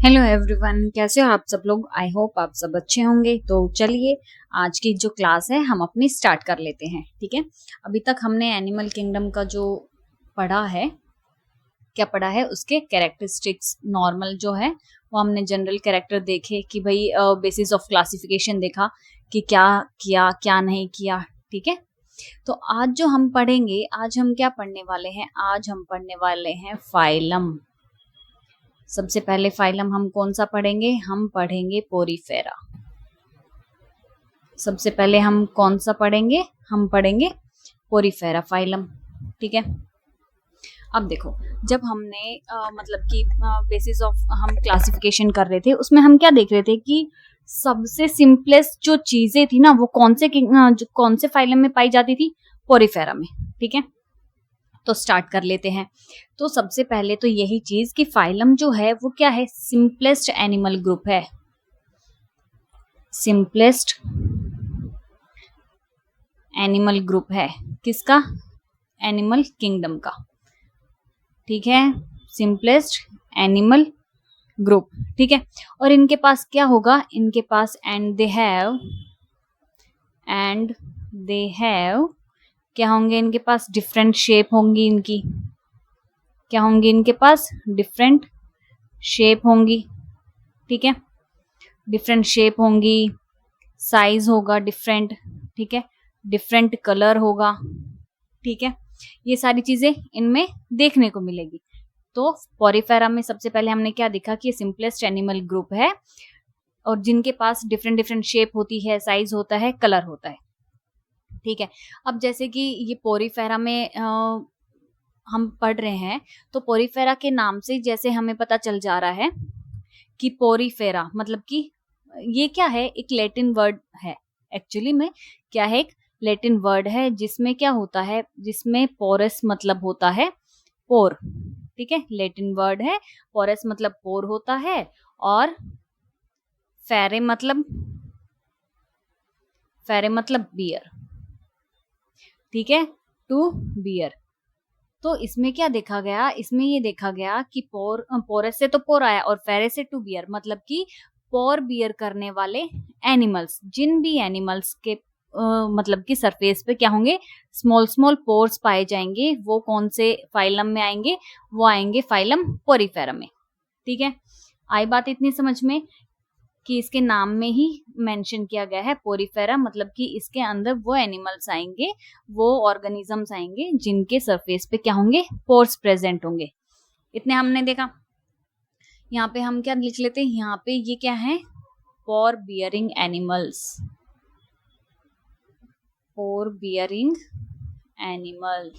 Hello everyone, कैसे हो आप सब लोग। आई होप आप सब अच्छे होंगे। तो चलिए आज की जो क्लास है हम अपनी स्टार्ट कर लेते हैं। ठीक है, अभी तक हमने एनिमल किंगडम का जो पढ़ा है, क्या पढ़ा है, उसके कैरेक्टरिस्टिक्स नॉर्मल जो है वो हमने जनरल कैरेक्टर देखे कि भाई बेसिस ऑफ क्लासिफिकेशन देखा कि क्या किया क्या नहीं किया। ठीक है, तो आज जो हम पढ़ेंगे, आज हम क्या पढ़ने वाले हैं, आज हम पढ़ने वाले हैं फाइलम। सबसे पहले फाइलम हम कौन सा पढ़ेंगे, हम पढ़ेंगे पोरीफेरा। सबसे पहले हम कौन सा पढ़ेंगे, हम पढ़ेंगे पोरीफेरा फाइलम। ठीक है, अब देखो, जब हमने मतलब कि बेसिस ऑफ हम क्लासिफिकेशन कर रहे थे, उसमें हम क्या देख रहे थे कि सबसे सिंपलेस्ट जो चीजें थी ना वो कौन से फाइलम में पाई जाती थी, पोरीफेरा में। ठीक है, तो स्टार्ट कर लेते हैं। तो सबसे पहले तो यही चीज कि फाइलम जो है वो क्या है, सिंपलेस्ट एनिमल ग्रुप है। सिंपलेस्ट एनिमल ग्रुप है किसका, एनिमल किंगडम का। ठीक है, सिंपलेस्ट एनिमल ग्रुप। ठीक है, और इनके पास क्या होगा, इनके पास एंड दे हैव क्या होंगे, इनके पास डिफरेंट शेप होंगी, इनकी क्या होंगी, इनके पास डिफरेंट शेप होंगी। ठीक है, डिफरेंट शेप होंगी, साइज होगा डिफरेंट। ठीक है, डिफरेंट कलर होगा। ठीक है, ये सारी चीजें इनमें देखने को मिलेगी। तो पोरीफेरा में सबसे पहले हमने क्या देखा कि ये सिंपलेस्ट एनिमल ग्रुप है और जिनके पास डिफरेंट डिफरेंट शेप होती है, साइज होता है, कलर होता है। ठीक है, अब जैसे कि ये पोरीफेरा में हम पढ़ रहे हैं, तो पोरीफेरा के नाम से जैसे हमें पता चल जा रहा है कि पोरीफेरा मतलब कि ये क्या है, एक लैटिन वर्ड है। एक्चुअली में क्या है, एक लैटिन वर्ड है जिसमें क्या होता है, जिसमें पोरस मतलब होता है पोर। ठीक है, लैटिन वर्ड है, पोरस मतलब पोर होता है, और फेरे मतलब बियर। ठीक है, टू बियर। तो इसमें क्या देखा गया, इसमें ये देखा गया कि पोरस से तो पोर आया और फेरे से टू बियर, मतलब कि पोर बियर करने वाले एनिमल्स, जिन भी एनिमल्स के मतलब कि सरफेस पे क्या होंगे, स्मॉल स्मॉल पोर्स पाए जाएंगे, वो कौन से फाइलम में आएंगे, वो आएंगे फाइलम पोरीफेरा में। ठीक है, आई बात इतनी समझ में कि इसके नाम में ही मेंशन किया गया है पोरीफेरा, मतलब कि इसके अंदर वो एनिमल्स आएंगे, वो ऑर्गेनिजम्स आएंगे जिनके सरफेस पे क्या होंगे, पोर्स प्रेजेंट होंगे। इतने हमने देखा। यहाँ पे हम क्या लिख लेते हैं, यहाँ पे ये क्या है, पोर बियरिंग एनिमल्स, पोर बियरिंग एनिमल।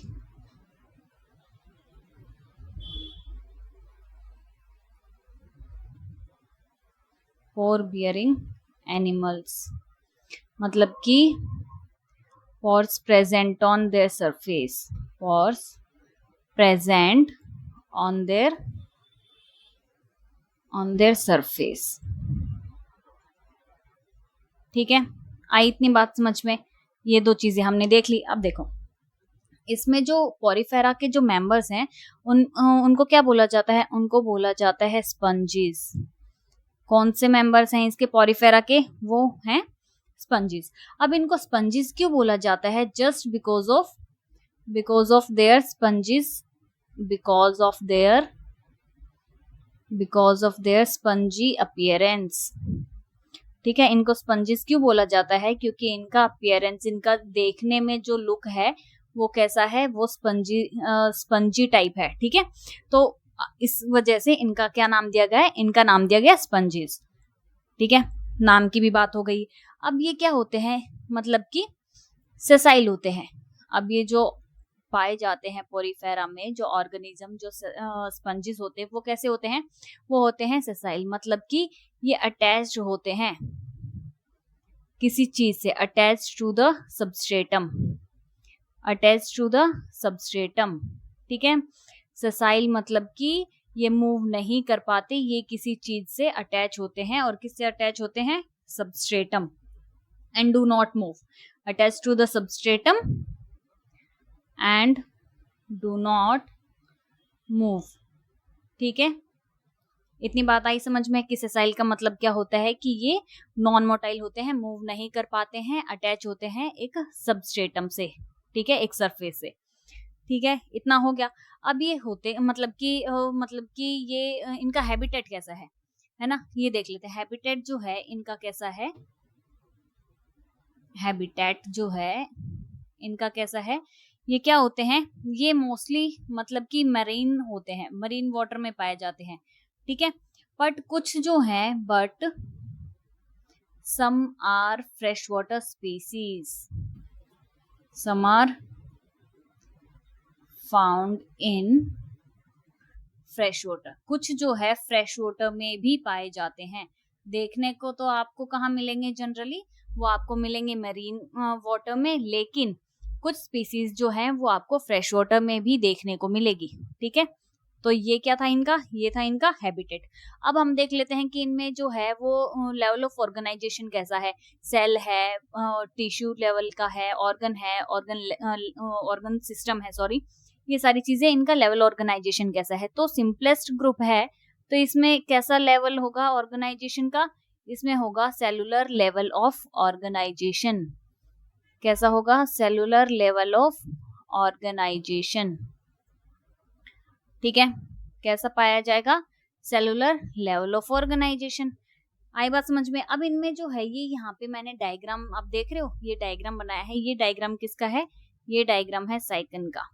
पोर बियरिंग एनिमल्स मतलब कि pores present on their surface, pores present on their surface। ठीक है, आई इतनी बात समझ में, ये दो चीजें हमने देख ली। अब देखो, इसमें जो पोरीफेरा के जो मेंबर्स हैं उनको क्या बोला जाता है, उनको बोला जाता है स्पंजीज। कौन से मेंबर्स हैं इसके पोरीफेरा के, वो हैं स्पंजीज। अब इनको स्पंजीज क्यों बोला जाता है, just because of their spongies, because of their spongy appearance. ठीक है, इनको स्पंजीज क्यों बोला जाता है, क्योंकि इनका अपीयरेंस, इनका देखने में जो लुक है वो कैसा है, वो स्पंजी टाइप है। ठीक है, तो इस वजह से इनका क्या नाम दिया गया है, इनका नाम दिया गया स्पंजीज। ठीक है, नाम की भी बात हो गई। अब ये क्या होते हैं, मतलब कि सेसाइल होते हैं। अब ये जो पाए जाते हैं पोरीफेरा में जो ऑर्गेनिज्म, जो स्पंजिस होते हैं, वो कैसे होते हैं, वो होते हैं सेसाइल, मतलब कि ये अटैच्ड होते हैं किसी चीज से, attached to the substratum, attached to the substratum. ठीक है, सेसाइल मतलब कि ये मूव नहीं कर पाते, ये किसी चीज से अटैच होते हैं, और किससे अटैच होते हैं, substratum, and do not move, attach to the substratum and do not move. ठीक है, इतनी बात आई समझ में कि सेसाइल का मतलब क्या होता है कि ये नॉन मोटाइल होते हैं, मूव नहीं कर पाते हैं, अटैच होते हैं एक सबस्ट्रेटम से, ठीक है, एक सरफेस से। ठीक है, इतना हो गया। अब ये होते मतलब कि ये इनका हैबिटेट कैसा है ना, ये देख लेते हैं। हैबिटेट जो है इनका कैसा है, हैबिटेट जो है इनका कैसा है, ये क्या होते हैं, ये मोस्टली मतलब कि मरीन होते हैं, मरीन वाटर में पाए जाते हैं, ठीक है। बट कुछ जो है, but some are fresh water species, some are found in fresh water, कुछ जो है फ्रेश वाटर में भी पाए जाते हैं। देखने को तो आपको कहाँ मिलेंगे जनरली, वो आपको मिलेंगे मरीन वाटर में, लेकिन कुछ स्पीसीज जो है वो आपको फ्रेश वाटर में भी देखने को मिलेगी, ठीक है। तो ये क्या था इनका, ये था इनका हैबिटेट। अब हम देख लेते हैं कि इनमें जो है वो लेवल ऑफ ऑर्गेनाइजेशन कैसा है, सेल है, टिश्यू लेवल का है, ऑर्गन है, ऑर्गन सिस्टम है, सॉरी, ये सारी चीजें, इनका लेवल ऑर्गेनाइजेशन कैसा है। तो सिंपलेस्ट ग्रुप है, तो इसमें कैसा लेवल होगा ऑर्गेनाइजेशन का, इसमें होगा सेलुलर लेवल ऑफ ऑर्गेनाइजेशन। कैसा होगा, सेलुलर लेवल ऑफ ऑर्गेनाइजेशन, ठीक है। कैसा पाया जाएगा, सेलुलर लेवल ऑफ ऑर्गेनाइजेशन। आई बात समझ में। अब इनमें जो है, ये यहाँ पे मैंने डायग्राम, आप देख रहे हो ये डायग्राम बनाया है, ये डायग्राम किसका है, ये डायग्राम है साइकिन का,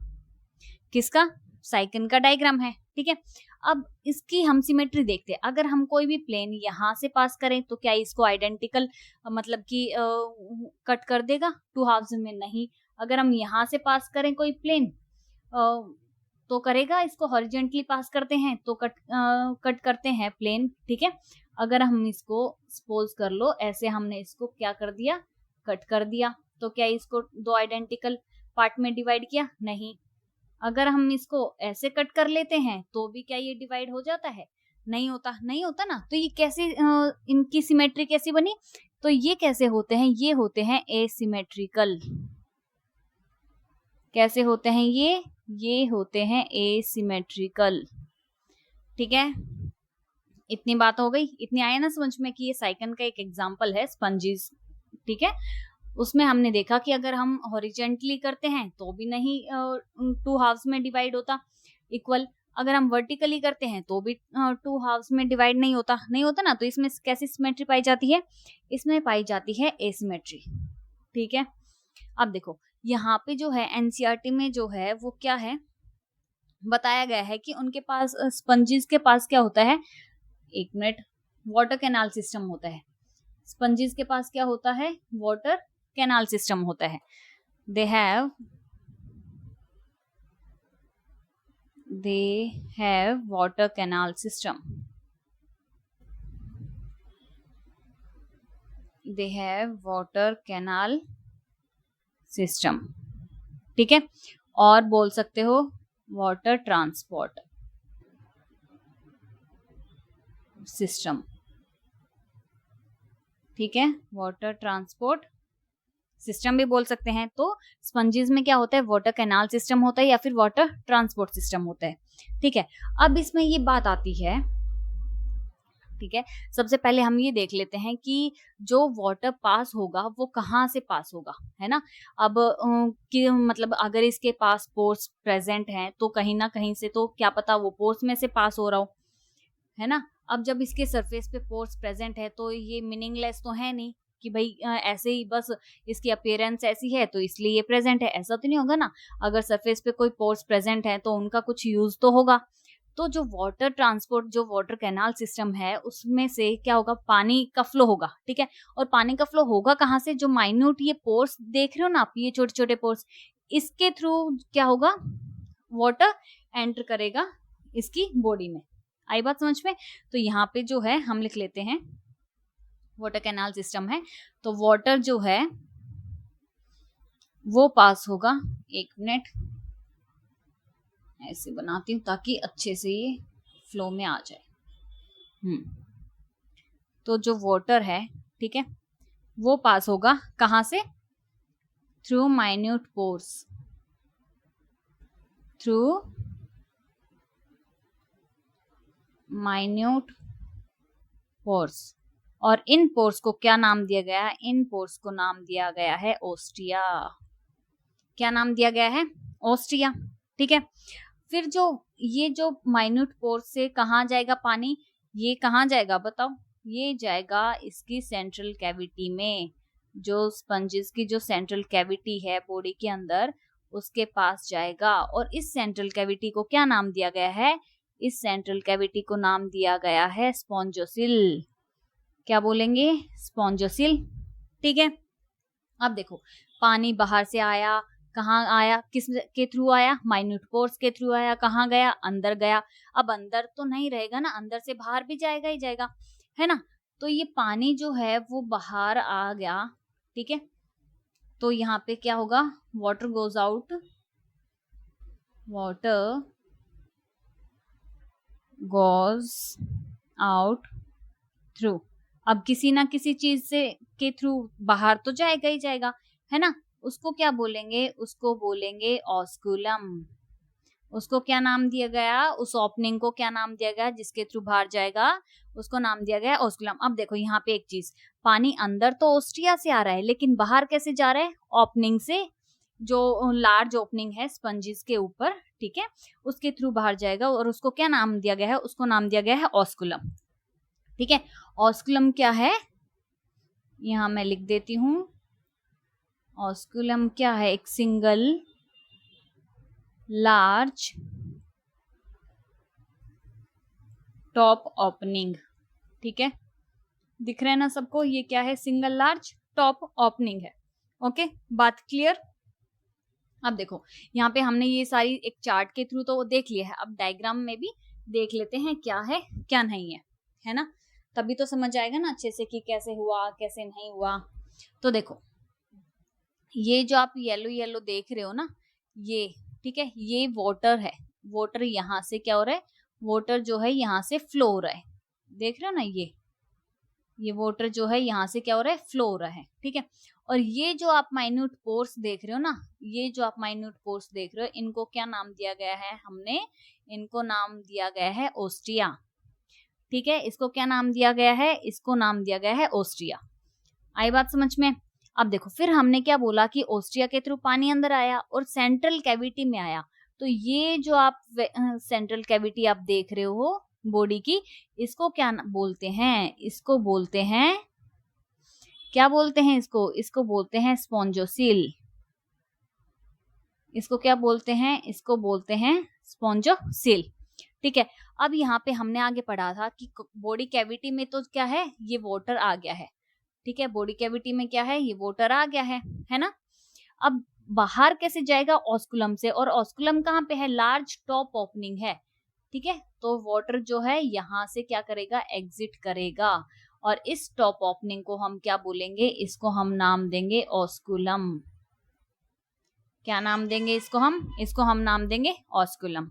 किसका, साइकिन का डायग्राम है, ठीक है। अब इसकी हम सिमेट्री देखते हैं। अगर हम कोई भी प्लेन यहां से पास करें तो क्या इसको आइडेंटिकल मतलब कि कट कर देगा टू हाफ्स में, नहीं। अगर हम यहां से पास करें कोई प्लेन तो करेगा, इसको हॉरिजेंटली पास करते हैं तो कट करते हैं प्लेन, ठीक है। अगर हम इसको सपोज कर लो ऐसे, हमने इसको क्या कर दिया, कट कर दिया, तो क्या इसको दो आइडेंटिकल पार्ट में डिवाइड किया, नहीं। अगर हम इसको ऐसे कट कर लेते हैं तो भी क्या ये डिवाइड हो जाता है, नहीं होता, नहीं होता ना। तो ये कैसे इनकी सिमेट्री कैसी बनी, तो ये कैसे होते हैं, ये होते हैं एसिमेट्रिकल। कैसे होते हैं ये होते हैं एसिमेट्रिकल, ठीक है। इतनी बात हो गई, इतनी आया ना समझ में कि ये साइकिन का एक एग्जांपल है स्पंजीज, ठीक है। उसमें हमने देखा कि अगर हम हॉरिजेंटली करते हैं तो भी नहीं टू हाफ्स में डिवाइड होता इक्वल, अगर हम वर्टिकली करते हैं तो भी टू हाफ्स में डिवाइड नहीं होता, नहीं होता ना। तो इसमें कैसी सिमेट्री पाई जाती है, इसमें पाई जाती है एसिमेट्री, ठीक है। अब देखो यहाँ पे जो है एनसीईआरटी में जो है वो क्या है, बताया गया है कि उनके पास स्पंजीज के पास क्या होता है, एक मिनट, वाटर कैनाल सिस्टम होता है। स्पंजीज के पास क्या होता है, वाटर कैनाल सिस्टम होता है। they have water canal system, they have water canal system, ठीक है। और बोल सकते हो वाटर ट्रांसपोर्ट सिस्टम, ठीक है, वाटर ट्रांसपोर्ट सिस्टम भी बोल सकते हैं। तो स्पंजीज में क्या होता है, वाटर कैनाल सिस्टम होता है या फिर वाटर ट्रांसपोर्ट सिस्टम होता है, ठीक है। अब इसमें ये बात आती है, ठीक है, सबसे पहले हम ये देख लेते हैं कि जो वाटर पास होगा वो कहाँ से पास होगा, है ना। अब कि मतलब अगर इसके पास पोर्स प्रेजेंट हैं तो कहीं ना कहीं से तो क्या पता वो पोर्स में से पास हो रहा हो, है ना। अब जब इसके सरफेस पे पोर्स प्रेजेंट है तो ये मीनिंगलेस तो है नहीं कि भाई ऐसे ही बस इसकी अपीयरेंस ऐसी है तो इसलिए ये प्रेजेंट है, ऐसा तो नहीं होगा ना। अगर सरफेस पे कोई पोर्स प्रेजेंट है तो उनका कुछ यूज तो होगा। तो जो वाटर ट्रांसपोर्ट, जो वाटर कैनाल सिस्टम है उसमें से क्या होगा, पानी का फ्लो होगा, ठीक है। और पानी का फ्लो होगा कहाँ से, जो माइन्यूट ये पोर्स देख रहे हो ना आप, ये छोटे छोटे पोर्स, इसके थ्रू क्या होगा, वाटर एंटर करेगा इसकी बॉडी में। आई बात समझ में। तो यहाँ पे जो है हम लिख लेते हैं वाटर कैनाल सिस्टम है, तो वाटर जो है वो पास होगा, एक मिनट ऐसे बनाती हूँ ताकि अच्छे से ये फ्लो में आ जाए। तो जो वाटर है, ठीक है, वो पास होगा कहाँ से, through minute pores, through minute pores. और इन पोर्स को क्या नाम दिया गया है? इन पोर्स को नाम दिया गया है ओस्टिया। क्या नाम दिया गया है? ओस्टिया। ठीक है, फिर जो ये जो माइन्यूट पोर्स से कहाँ जाएगा पानी? ये कहाँ जाएगा बताओ? ये जाएगा इसकी सेंट्रल कैविटी में। जो स्पंजेस की जो सेंट्रल कैविटी है बॉडी के अंदर, उसके पास जाएगा। और इस सेंट्रल कैविटी को क्या नाम दिया गया है? इस सेंट्रल कैविटी को नाम दिया गया है स्पॉन्जोसिल। क्या बोलेंगे? स्पॉन्जोसिल। ठीक है, अब देखो पानी बाहर से आया, कहाँ आया? किस के थ्रू आया? माइन्यूट पोर्स के थ्रू आया। कहाँ गया? अंदर गया। अब अंदर तो नहीं रहेगा ना, अंदर से बाहर भी जाएगा ही जाएगा, है ना? तो ये पानी जो है वो बाहर आ गया। ठीक है, तो यहाँ पे क्या होगा? Water goes out, water goes out through. अब किसी ना किसी चीज से के थ्रू बाहर तो जाएगा ही जाएगा, है ना? उसको क्या बोलेंगे? उसको बोलेंगे ऑस्कुलम। उसको क्या नाम दिया गया? उस ओपनिंग को क्या नाम दिया गया जिसके थ्रू बाहर जाएगा? उसको नाम दिया गया ऑस्कुलम। अब देखो यहाँ पे एक चीज, पानी अंदर तो ओस्टिया से आ रहा है, लेकिन बाहर कैसे जा रहा है? ओपनिंग से, जो लार्ज ओपनिंग है स्पंजिस के ऊपर, ठीक है, उसके थ्रू बाहर जाएगा। और उसको क्या नाम दिया गया है? उसको नाम दिया गया है ऑस्कुलम। ठीक है, ऑस्कुलम क्या है? यहां मैं लिख देती हूं। ऑस्कुलम क्या है? एक सिंगल लार्ज टॉप ओपनिंग। ठीक है, दिख रहा है ना सबको? ये क्या है? सिंगल लार्ज टॉप ओपनिंग है। ओके, बात क्लियर? अब देखो यहाँ पे हमने ये सारी एक चार्ट के थ्रू तो देख लिया है, अब डायग्राम में भी देख लेते हैं क्या है क्या नहीं है ना? तभी तो समझ आएगा ना अच्छे से कि कैसे हुआ कैसे नहीं हुआ। तो देखो ये जो आप येलो येलो देख रहे हो ना, ये ठीक है, ये वाटर है। वाटर यहाँ से क्या हो रहा है? वाटर जो है यहाँ से फ्लो हो रहा है। देख रहे हो ना, ये वाटर जो है यहाँ से क्या हो रहा है? फ्लो हो रहा है। ठीक है, और ये जो आप माइन्यूट पोर्स देख रहे हो ना, ये जो आप माइन्यूट पोर्स देख रहे हो, इनको क्या नाम दिया गया है? हमने इनको नाम दिया गया है ओस्टिया। ठीक है, इसको क्या नाम दिया गया है? इसको नाम दिया गया है ओस्टिया। आई बात समझ में? अब देखो फिर हमने क्या बोला कि ओस्टिया के थ्रू पानी अंदर आया और सेंट्रल कैविटी में आया। तो ये जो आप सेंट्रल कैविटी आप देख रहे हो बॉडी की, इसको क्या बोलते हैं? इसको बोलते हैं, क्या बोलते हैं इसको? इसको बोलते हैं स्पॉन्जोसिल। इसको क्या बोलते हैं? इसको बोलते हैं स्पॉन्जोसिल। ठीक है, अब यहाँ पे हमने आगे पढ़ा था कि बॉडी कैविटी में तो क्या है? ये वाटर आ गया है। ठीक है, बॉडी कैविटी में क्या है? ये वाटर आ गया है ना? अब बाहर कैसे जाएगा? ऑस्कुलम से। और ऑस्कुलम कहाँ पे है? लार्ज टॉप ओपनिंग है। ठीक है, तो वाटर जो है यहाँ से क्या करेगा? एग्जिट करेगा। और इस टॉप ओपनिंग को हम क्या बोलेंगे? इसको हम नाम देंगे ऑस्कुलम। क्या नाम देंगे इसको? इसको हम नाम देंगे ऑस्कुलम।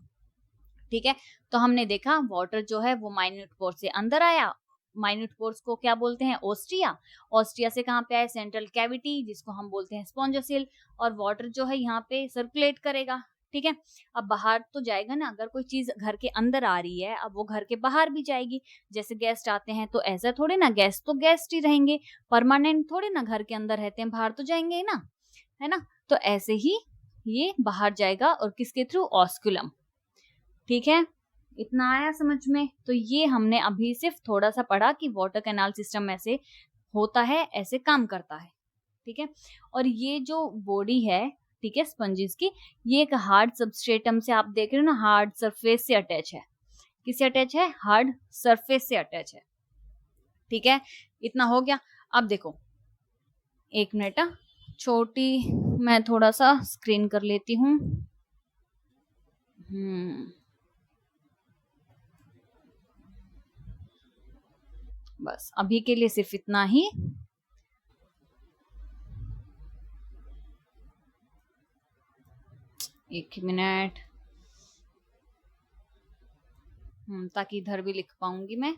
ठीक है, तो हमने देखा वाटर जो है वो माइन्यूट पोर्स से अंदर आया। माइन्यूट पोर्स को क्या बोलते हैं? ओस्टिया। ओस्टिया से कहाँ पे आए? सेंट्रल कैविटी, जिसको हम बोलते हैं स्पॉन्जोसिल। और वाटर जो है यहाँ पे सर्कुलेट करेगा। ठीक है, अब बाहर तो जाएगा ना, अगर कोई चीज घर के अंदर आ रही है, अब वो घर के बाहर भी जाएगी। जैसे गेस्ट आते हैं तो ऐसा थोड़े ना, गेस्ट तो गेस्ट ही रहेंगे, परमानेंट थोड़े ना घर के अंदर रहते हैं, बाहर तो जाएंगे ही ना, है ना? तो ऐसे ही ये बाहर जाएगा और किसके थ्रू? ऑस्कुलम। ठीक है, इतना आया समझ में? तो ये हमने अभी सिर्फ थोड़ा सा पढ़ा कि वाटर कैनाल सिस्टम ऐसे होता है, ऐसे काम करता है। ठीक है, और ये जो बॉडी है, ठीक है, स्पंजिस की, ये एक हार्ड सबस्ट्रेटम से, आप देख रहे हो ना, हार्ड सरफेस से अटैच है। किससे अटैच है? हार्ड सरफेस से अटैच है। ठीक है, इतना हो गया। अब देखो एक मिनट, छोटी मैं थोड़ा सा स्क्रीन कर लेती हूँ। बस अभी के लिए सिर्फ इतना ही। एक मिनट, ताकि इधर भी लिख पाऊंगी मैं।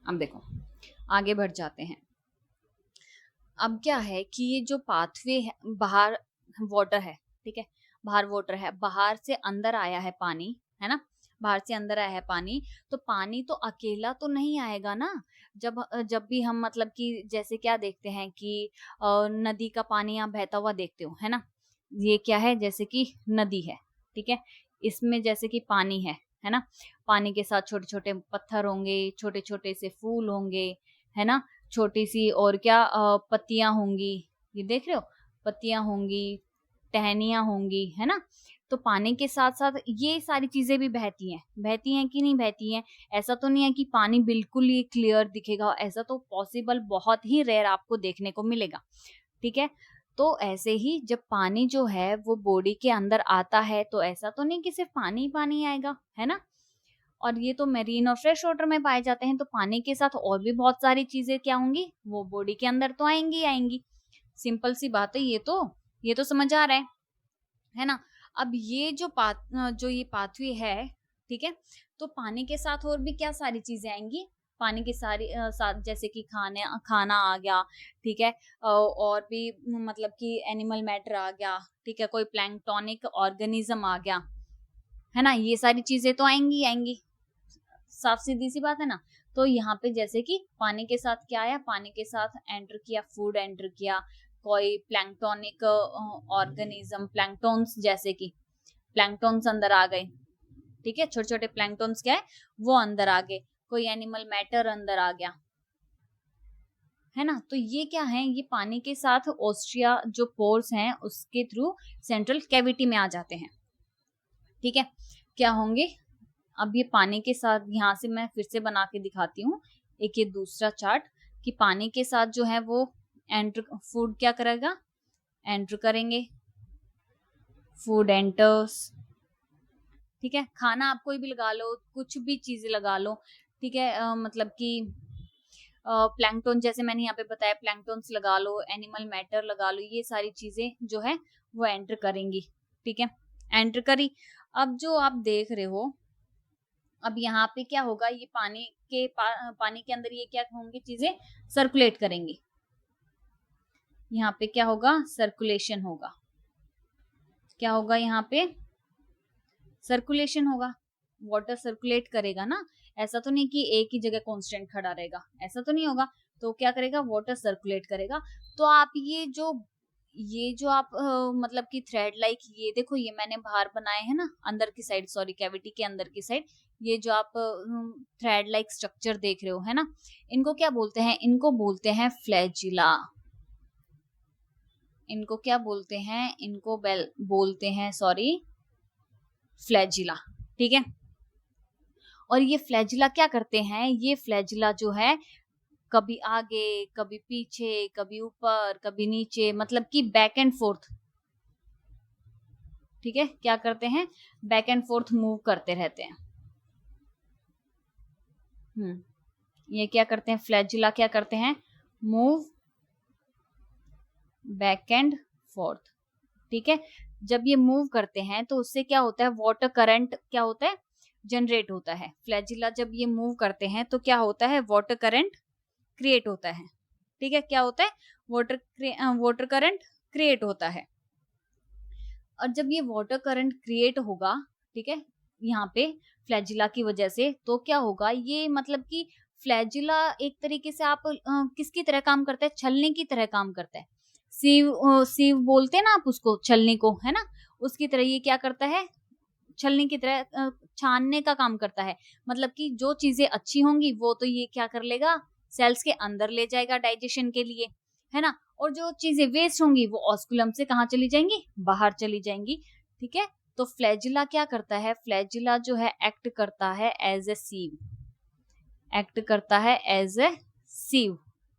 अब देखो आगे बढ़ जाते हैं। अब क्या है कि ये जो पाथवे है, बाहर वाटर है, ठीक है, बाहर वाटर है, बाहर से अंदर आया है पानी, है ना, बाहर से अंदर आया है पानी, तो पानी तो अकेला तो नहीं आएगा ना। जब जब भी हम मतलब कि जैसे क्या देखते हैं कि नदी का पानी आप बहता हुआ देखते हो, है ना, ये क्या है, जैसे कि नदी है, ठीक है, इसमें जैसे कि पानी है ना, पानी के साथ छोटे छोटे पत्थर होंगे, छोटे छोटे से फूल होंगे, है ना, छोटी सी और क्या पत्तियां होंगी, ये देख रहे हो, पत्तियां होंगी, टहनियां होंगी, है ना। तो पानी के साथ साथ ये सारी चीजें भी बहती हैं कि नहीं बहती हैं। ऐसा तो नहीं है कि पानी बिल्कुल ही क्लियर दिखेगा, ऐसा तो पॉसिबल बहुत ही रेयर आपको देखने को मिलेगा, ठीक है। तो ऐसे ही जब पानी जो है वो बॉडी के अंदर आता है, तो ऐसा तो नहीं कि सिर्फ पानी ही पानी आएगा, है ना। और ये तो मेरीन और फ्रेश वाटर में पाए जाते हैं, तो पानी के साथ और भी बहुत सारी चीजें क्या होंगी, वो बॉडी के अंदर तो आएंगी आएंगी। सिंपल सी बात है, ये तो समझ आ रहा है ना। अब ये जो ये पाथवे है, ठीक है, तो पानी के साथ और भी क्या सारी चीजें आएंगी, पानी के साथ जैसे कि खाना आ गया, ठीक है, और भी मतलब कि एनिमल मैटर आ गया, ठीक है, कोई प्लैंक्टोनिक ऑर्गेनिज्म आ गया, है ना, ये सारी चीजें तो आएंगी आएंगी, साफ सीधी सी बात है ना। तो यहाँ पे जैसे कि पानी के साथ क्या आया, पानी के साथ एंटर किया, फूड एंटर किया, कोई प्लैंक्टोनिक ऑर्गेनिज्म, प्लैंक्टोन्स, जैसे कि प्लैंक्टोन्स अंदर आ गए, ठीक है, छोटे छोटे प्लैंक्टोन्स क्या है वो अंदर आ गए, कोई एनिमल मैटर अंदर आ गया, है ना। तो ये क्या है, ये पानी के साथ ऑस्ट्रिया जो पोर्स हैं उसके थ्रू सेंट्रल कैविटी में आ जाते हैं, ठीक है। क्या होंगे, अब ये पानी के साथ, यहाँ से मैं फिर से बना के दिखाती हूँ एक ये दूसरा चार्ट, कि पानी के साथ जो है वो फूड क्या करेगा, एंटर करेंगे, फूड एंटर्स, ठीक है, खाना आप कोई भी लगा लो, कुछ भी चीजें लगा लो, ठीक है, मतलब कि प्लैंकटन जैसे मैंने यहाँ पे बताया, प्लैंकटन्स लगा लो, एनिमल मैटर लगा लो, ये सारी चीजें जो है वो एंटर करेंगी, ठीक है, एंटर करी। अब जो आप देख रहे हो, अब यहाँ पे क्या होगा, ये पानी के अंदर ये क्या होंगी चीजें, सर्कुलेट करेंगी, यहाँ पे क्या होगा, सर्कुलेशन होगा, क्या होगा यहाँ पे, सर्कुलेशन होगा, वाटर सर्कुलेट करेगा ना। ऐसा तो नहीं कि एक ही जगह कांस्टेंट खड़ा रहेगा, ऐसा तो नहीं होगा, तो क्या करेगा, वाटर सर्कुलेट करेगा। तो आप ये जो आप मतलब कि थ्रेड लाइक, ये देखो, ये मैंने बाहर बनाए हैं ना, अंदर की साइड, सॉरी, कैविटी के अंदर की साइड, ये जो आप थ्रेड लाइक स्ट्रक्चर देख रहे हो, है ना, इनको क्या बोलते हैं, इनको बोलते हैं फ्लैजिला, इनको क्या बोलते हैं, इनको बोलते हैं, सॉरी, फ्लैजिला, ठीक है। और ये फ्लैजिला क्या करते हैं, ये फ्लैजिला जो है कभी आगे, कभी पीछे, कभी ऊपर, कभी नीचे, मतलब कि बैक एंड फोर्थ, ठीक है, क्या करते हैं, बैक एंड फोर्थ मूव करते रहते हैं। ये क्या करते हैं, फ्लैजिला क्या करते हैं, मूव बैक एंड फोर्थ, ठीक है। जब ये मूव करते हैं तो उससे क्या होता है, वाटर करंट क्या होता है, जनरेट होता है। फ्लैजिला जब ये मूव करते हैं तो क्या होता है, वाटर करंट क्रिएट होता है, ठीक है, क्या होता है, वाटर करंट क्रिएट होता है। और जब ये वाटर करंट क्रिएट होगा, ठीक है, यहाँ पे फ्लैजिला की वजह से, तो क्या होगा, ये मतलब कि फ्लैजिला एक तरीके से आप किसकी तरह काम करता है, छलनी की तरह काम करता है, सीव बोलते हैं ना आप उसको, छलनी को, है ना, उसकी तरह ये क्या करता है, छलनी की तरह छानने का काम करता है। मतलब कि जो चीजें अच्छी होंगी वो तो ये क्या कर लेगा, सेल्स के अंदर ले जाएगा डाइजेशन के लिए, है ना, और जो चीजें वेस्ट होंगी वो ऑस्कुलम से कहाँ चली जाएंगी, बाहर चली जाएंगी, ठीक है। तो फ्लैजिला क्या करता है, फ्लैजिला जो है एक्ट करता है एज ए सीव, एक्ट करता है एज ए सीव,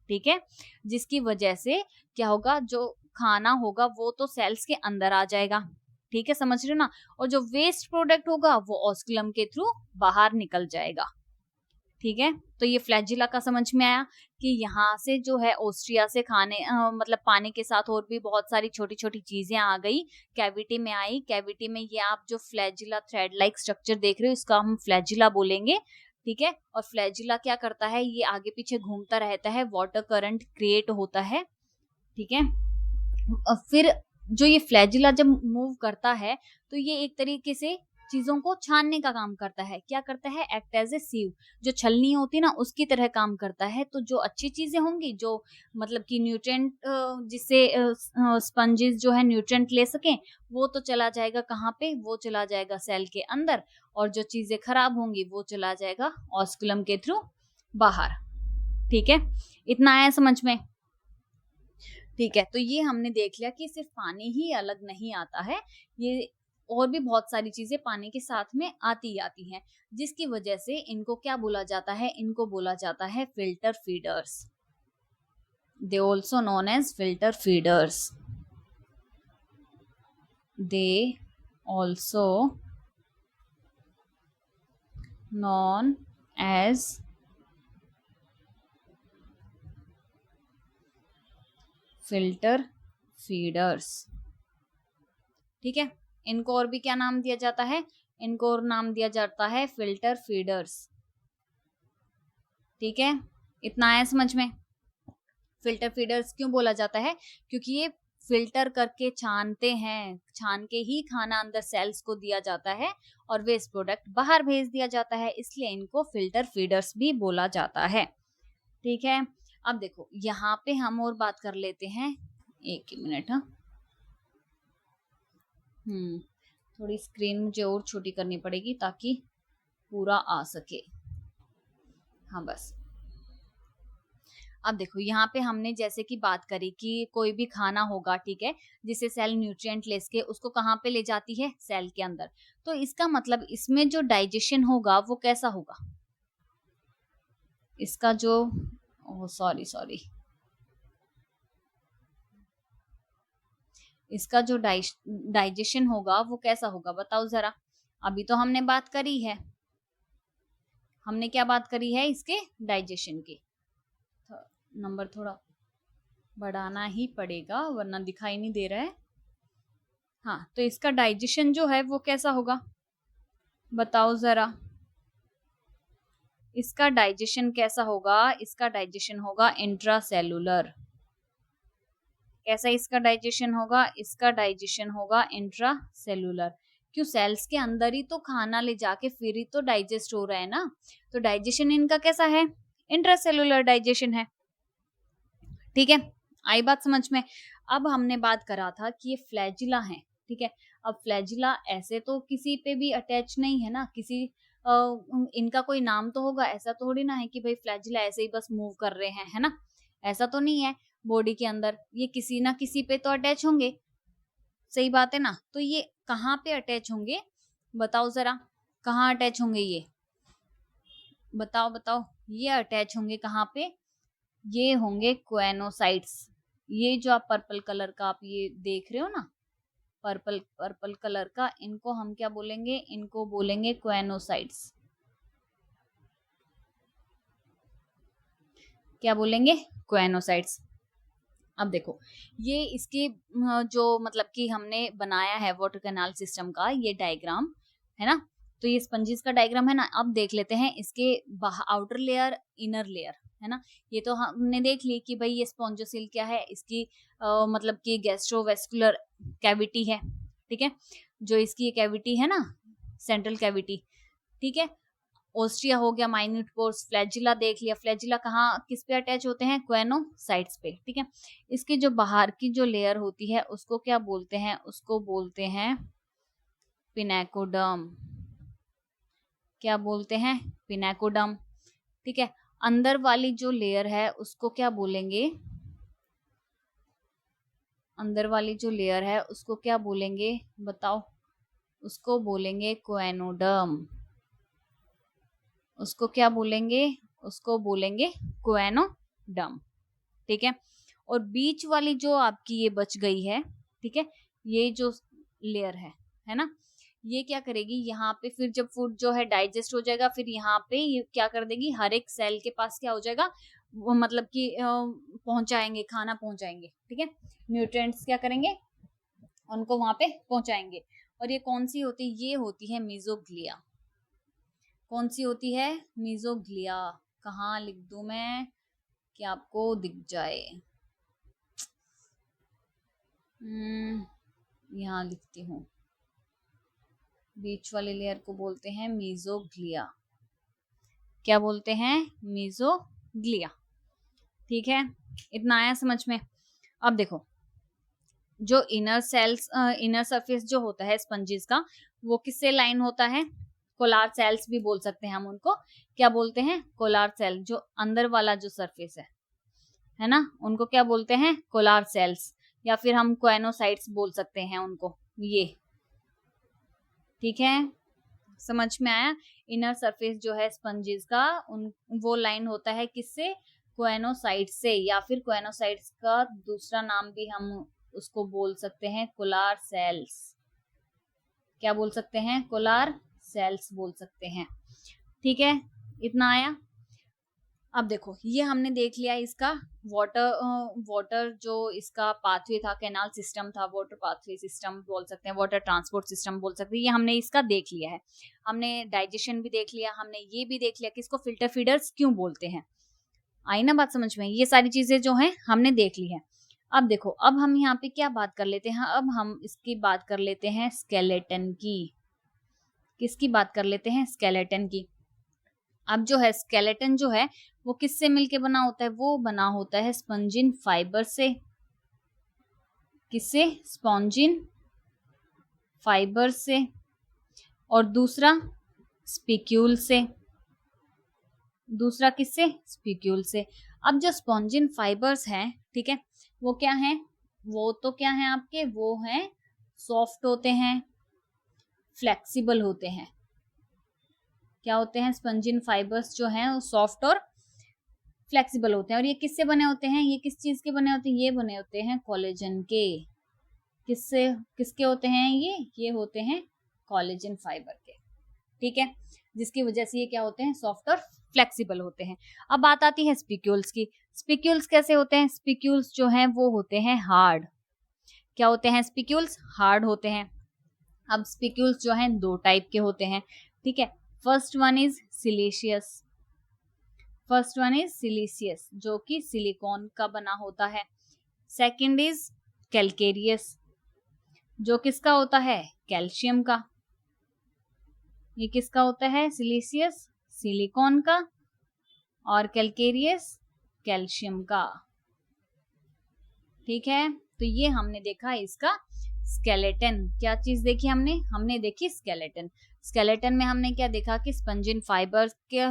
ठीक है, जिसकी वजह से क्या होगा, जो खाना होगा वो तो सेल्स के अंदर आ जाएगा, ठीक है, समझ रहे हो ना, और जो वेस्ट प्रोडक्ट होगा वो ऑस्कुलम के थ्रू बाहर निकल जाएगा, ठीक है। तो ये फ्लैजिला का समझ में आया कि यहाँ से जो है ऑस्ट्रिया से मतलब पानी के साथ और भी बहुत सारी छोटी छोटी चीजें आ गई, कैविटी में आई, कैविटी में ये आप जो फ्लैजिला थ्रेड लाइक स्ट्रक्चर देख रहे हो इसका हम फ्लैजिला बोलेंगे, ठीक है। और फ्लैजिला क्या करता है, ये आगे पीछे घूमता रहता है, वाटर करंट क्रिएट होता है, ठीक है। फिर जो ये फ्लैजिला जब मूव करता है तो ये एक तरीके से चीजों को छानने का काम करता है। क्या करता है? एक्ट एज ए सीव, जो छलनी होती ना उसकी तरह काम करता है। तो जो अच्छी चीजें होंगी, जो मतलब कि न्यूट्रिएंट, जिससे स्पंजेस जो है न्यूट्रिएंट ले सकें, वो तो चला जाएगा कहाँ पे? वो चला जाएगा सेल के अंदर। और जो चीजें खराब होंगी वो चला जाएगा ऑस्कुलम के थ्रू बाहर। ठीक है, इतना आया समझ में? ठीक है, तो ये हमने देख लिया कि सिर्फ पानी ही अलग नहीं आता है, ये और भी बहुत सारी चीजें पानी के साथ में आती हैं, जिसकी वजह से इनको क्या बोला जाता है? इनको बोला जाता है filter feeders. They also known as filter feeders. They also known as filter feeders. ठीक है, इनको और भी क्या नाम दिया जाता है? इनको और नाम दिया जाता है फिल्टर फीडर्स। ठीक है, इतना आया समझ में? फिल्टर फीडर्स क्यों बोला जाता है? क्योंकि ये फिल्टर करके छानते हैं, छान के ही खाना अंदर सेल्स को दिया जाता है और वेस्ट प्रोडक्ट बाहर भेज दिया जाता है, इसलिए इनको फिल्टर फीडर्स भी बोला जाता है। ठीक है, अब देखो यहाँ पे हम और बात कर लेते हैं। एक ही मिनट। हाँ, थोड़ी स्क्रीन मुझे और छोटी करनी पड़ेगी ताकि पूरा आ सके। हाँ बस। अब देखो यहाँ पे हमने जैसे कि बात करी कि कोई भी खाना होगा, ठीक है, जिसे सेल न्यूट्रिएंट ले सके, उसको कहाँ पे ले जाती है? सेल के अंदर। तो इसका मतलब इसमें जो डाइजेशन होगा वो कैसा होगा? इसका जो सॉरी इसका जो डाइजेशन होगा वो कैसा होगा बताओ जरा। अभी तो हमने बात करी है, हमने क्या बात करी है? इसके डाइजेशन की। नंबर थोड़ा बढ़ाना ही पड़ेगा वरना दिखाई नहीं दे रहा है। हाँ, तो इसका डाइजेशन जो है वो कैसा होगा बताओ जरा। इसका डाइजेशन कैसा होगा? इसका डाइजेशन होगा इंट्रासेलुलर। कैसा इसका डाइजेशन होगा? इसका डाइजेशन होगा इंट्रासेलुलर। क्यों? सेल्स के अंदर ही तो खाना ले जाके फिर ही तो डाइजेस्ट हो रहा है ना। तो डाइजेशन इनका कैसा है? इंट्रासेलुलर डाइजेशन है। ठीक है, आई बात समझ में? अब हमने बात करा था कि ये फ्लैजिला है, ठीक है। अब फ्लैजिला ऐसे तो किसी पे भी अटैच नहीं है ना, किसी इनका कोई नाम तो होगा, ऐसा थोड़ी ना है कि भाई फ्लैजिला ऐसे ही बस मूव कर रहे हैं, है ना। ऐसा तो नहीं है, बॉडी के अंदर ये किसी ना किसी पे तो अटैच होंगे। सही बात है ना। तो ये कहाँ पे अटैच होंगे बताओ जरा, कहाँ अटैच होंगे ये? बताओ बताओ, ये अटैच होंगे कहाँ पे? ये होंगे क्वेनोसाइट्स। ये जो आप पर्पल कलर का आप ये देख रहे हो ना, पर्पल पर्पल कलर का, इनको हम क्या बोलेंगे? इनको बोलेंगे क्वेनोसाइट्स। क्या बोलेंगे? क्वेनोसाइट्स। अब देखो ये इसके जो मतलब कि हमने बनाया है वाटर कैनाल सिस्टम का ये डायग्राम, है ना। तो ये स्पंजिस का डायग्राम है ना। अब देख लेते हैं इसके आउटर लेयर, इनर लेयर, है ना। ये तो हमने देख ली कि भाई ये स्पॉन्जोसिल क्या है, इसकी मतलब कि गैस्ट्रोवेस्कुलर कैविटी है, ठीक है। जो इसकी कैविटी है ना, सेंट्रल कैविटी, ठीक है। ओस्ट्रिया हो गया, माइन्यूट पोर्स, फ्लैजिला देख लिया। फ्लैजिला कहाँ किस पे अटैच होते हैं? क्वेनोसाइट्स पे, ठीक है। इसकी जो बाहर की जो लेयर होती है उसको क्या बोलते हैं? उसको बोलते हैं पिनेकोडर्म। क्या बोलते हैं? पिनेकोडर्म, ठीक है। अंदर वाली जो लेयर है उसको क्या बोलेंगे? अंदर वाली जो लेयर है उसको क्या बोलेंगे बताओ? उसको बोलेंगे क्वेनोडर्म। उसको क्या बोलेंगे? उसको बोलेंगे क्वेनोडर्म, ठीक है। और बीच वाली जो आपकी ये बच गई है, ठीक है, ये जो लेयर है ना, ये क्या करेगी? यहाँ पे फिर जब फूड जो है डाइजेस्ट हो जाएगा, फिर यहाँ पे ये क्या कर देगी? हर एक सेल के पास क्या हो जाएगा? वो मतलब कि पहुंचाएंगे, खाना पहुंचाएंगे, ठीक है। न्यूट्रिएंट्स क्या करेंगे? उनको वहां पे पहुंचाएंगे। और ये कौन सी होती है? ये होती है मीजोग्लिया। कौन सी होती है? मीजोग्लिया। कहाँ लिख दूं मैं कि आपको दिख जाए? यहाँ लिखती हूँ, बीच वाली लेयर को बोलते हैं मीजोग्लिया। क्या बोलते हैं? मीजोग्लिया। ठीक है, इतना आया समझ में। अब देखो, जो इनर सरफेस जो होता है स्पंजेस का, वो किससे लाइन होता है? कोलार सेल्स भी बोल सकते हैं हम उनको। क्या बोलते हैं? कोलार सेल। जो अंदर वाला जो सरफेस है ना, उनको क्या बोलते हैं? कोलार सेल्स, या फिर हम कोएनोसाइट्स बोल सकते हैं उनको, ये। ठीक है, समझ में आया? इनर सरफेस जो है स्पंजेस का, वो लाइन होता है किससे? कोएनोसाइट से, या फिर कोएनोसाइट्स का दूसरा नाम भी हम उसको बोल सकते हैं कोलार सेल्स। क्या बोल सकते हैं? कोलार सेल्स बोल सकते हैं। ठीक है, इतना आया। अब देखो, ये हमने देख लिया इसका वाटर जो इसका पाथवे था, कैनाल सिस्टम था, वाटर पाथवे सिस्टम बोल सकते हैं, वाटर ट्रांसपोर्ट सिस्टम बोल सकते हैं, ये हमने इसका देख लिया है। हमने डाइजेशन भी देख लिया, हमने ये भी देख लिया कि इसको फिल्टर फीडर्स क्यों बोलते हैं। आई ना बात समझ में? ये सारी चीजें जो हैं हमने देख ली है। अब देखो, अब हम यहाँ पे क्या बात कर लेते हैं? अब हम इसकी बात कर लेते हैं स्केलेटन की। किसकी बात कर लेते हैं? स्केलेटन की। अब जो है स्केलेटन जो है वो किससे मिलके बना होता है? वो बना होता है स्पंजिन फाइबर से। किससे? स्पॉन्जिन फाइबर से। और दूसरा स्पिक्यूल से। दूसरा किससे? स्पिक्यूल से। अब जो स्पॉन्जिन फाइबर्स हैं, ठीक है, वो क्या हैं? वो तो क्या है आपके? वो हैं सॉफ्ट होते हैं, फ्लेक्सिबल होते हैं। क्या होते हैं? स्पंजिन फाइबर्स जो हैं वो सॉफ्ट और फ्लेक्सिबल होते हैं। और ये किससे बने होते हैं? ये किस चीज के बने होते हैं? ये बने होते हैं कोलेजन के। किससे? किसके होते हैं ये होते हैं कोलेजन फाइबर के। ठीक है, जिसकी वजह से ये क्या होते हैं? सॉफ्ट और फ्लेक्सिबल होते हैं। अब बात आती है स्पिक्यूल्स की। स्पिक्यूल्स कैसे होते हैं? स्पिक्यूल्स जो हैं वो होते हैं हार्ड। क्या होते हैं? स्पिक्यूल्स हार्ड होते हैं। अब स्पिक्यूल्स जो हैं दो टाइप के होते हैं। ठीक है, first one is siliceous. First one is siliceous, जो कि सिलिकॉन का बना होता है। सेकंड इज कैलकेरियस, जो किसका होता है? कैल्शियम का। ये किसका होता है? सिलिशियस सिलिकॉन का, और कैलकेरियस कैल्शियम का। ठीक है, तो ये हमने देखा इसका स्केलेटन। क्या चीज देखी हमने? हमने देखी स्केलेटन। स्केलेटन में हमने क्या देखा कि स्पंजिन फाइबर्स के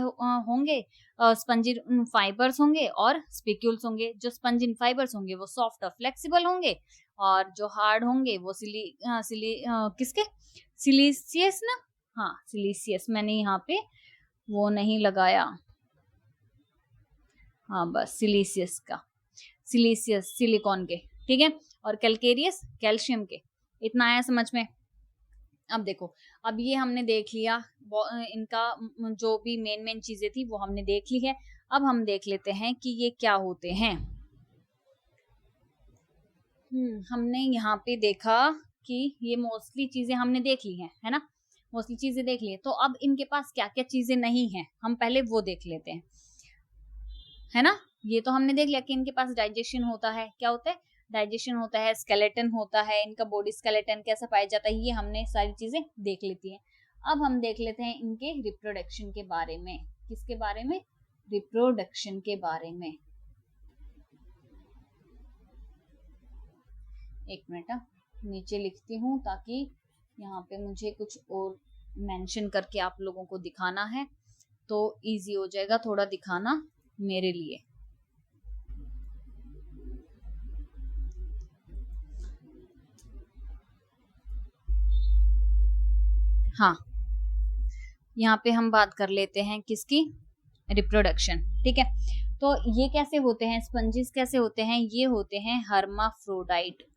होंगे, स्पंजिन फाइबर्स होंगे और स्पिक्यूल्स होंगे। जो स्पंजिन फाइबर्स होंगे वो सॉफ्ट और फ्लेक्सिबल होंगे, और जो हार्ड होंगे वो किसके? सिलिशियस ना। हाँ, सिलिशियस। मैंने यहाँ पे वो नहीं लगाया। हाँ, बस सिलिशियस का, सिलिशियस सिलिकॉन के। ठीक है, और कैलकेरियस कैल्शियम के। इतना आया समझ में? अब देखो, अब ये हमने देख लिया इनका जो भी मेन मेन चीजें थी वो हमने देख ली है। अब हम देख लेते हैं कि ये क्या होते हैं। हमने यहाँ पे देखा कि ये मोस्टली चीजें हमने देख ली हैं, है ना? मोस्टली चीजें देख ली है। तो अब इनके पास क्या क्या चीजें नहीं है, हम पहले वो देख लेते हैं, है ना? ये तो हमने देख लिया कि इनके पास डाइजेशन होता है। क्या होता है? डाइजेशन होता है, स्केलेटन होता है, इनका बॉडी स्केलेटन कैसा पाया जाता है, ये हमने सारी चीजें देख लेती है। अब हम देख लेते हैं इनके रिप्रोडक्शन के बारे में। किसके बारे में? रिप्रोडक्शन के बारे में। एक मिनट, नीचे लिखती हूँ ताकि यहाँ पे मुझे कुछ और मेंशन करके आप लोगों को दिखाना है तो इजी हो जाएगा थोड़ा दिखाना मेरे लिए। हाँ, यहाँ पे हम बात कर लेते हैं किसकी? रिप्रोडक्शन। ठीक है, तो ये कैसे होते हैं? स्पंजिस कैसे होते हैं? ये होते हैं हर्माफ्रोडाइट।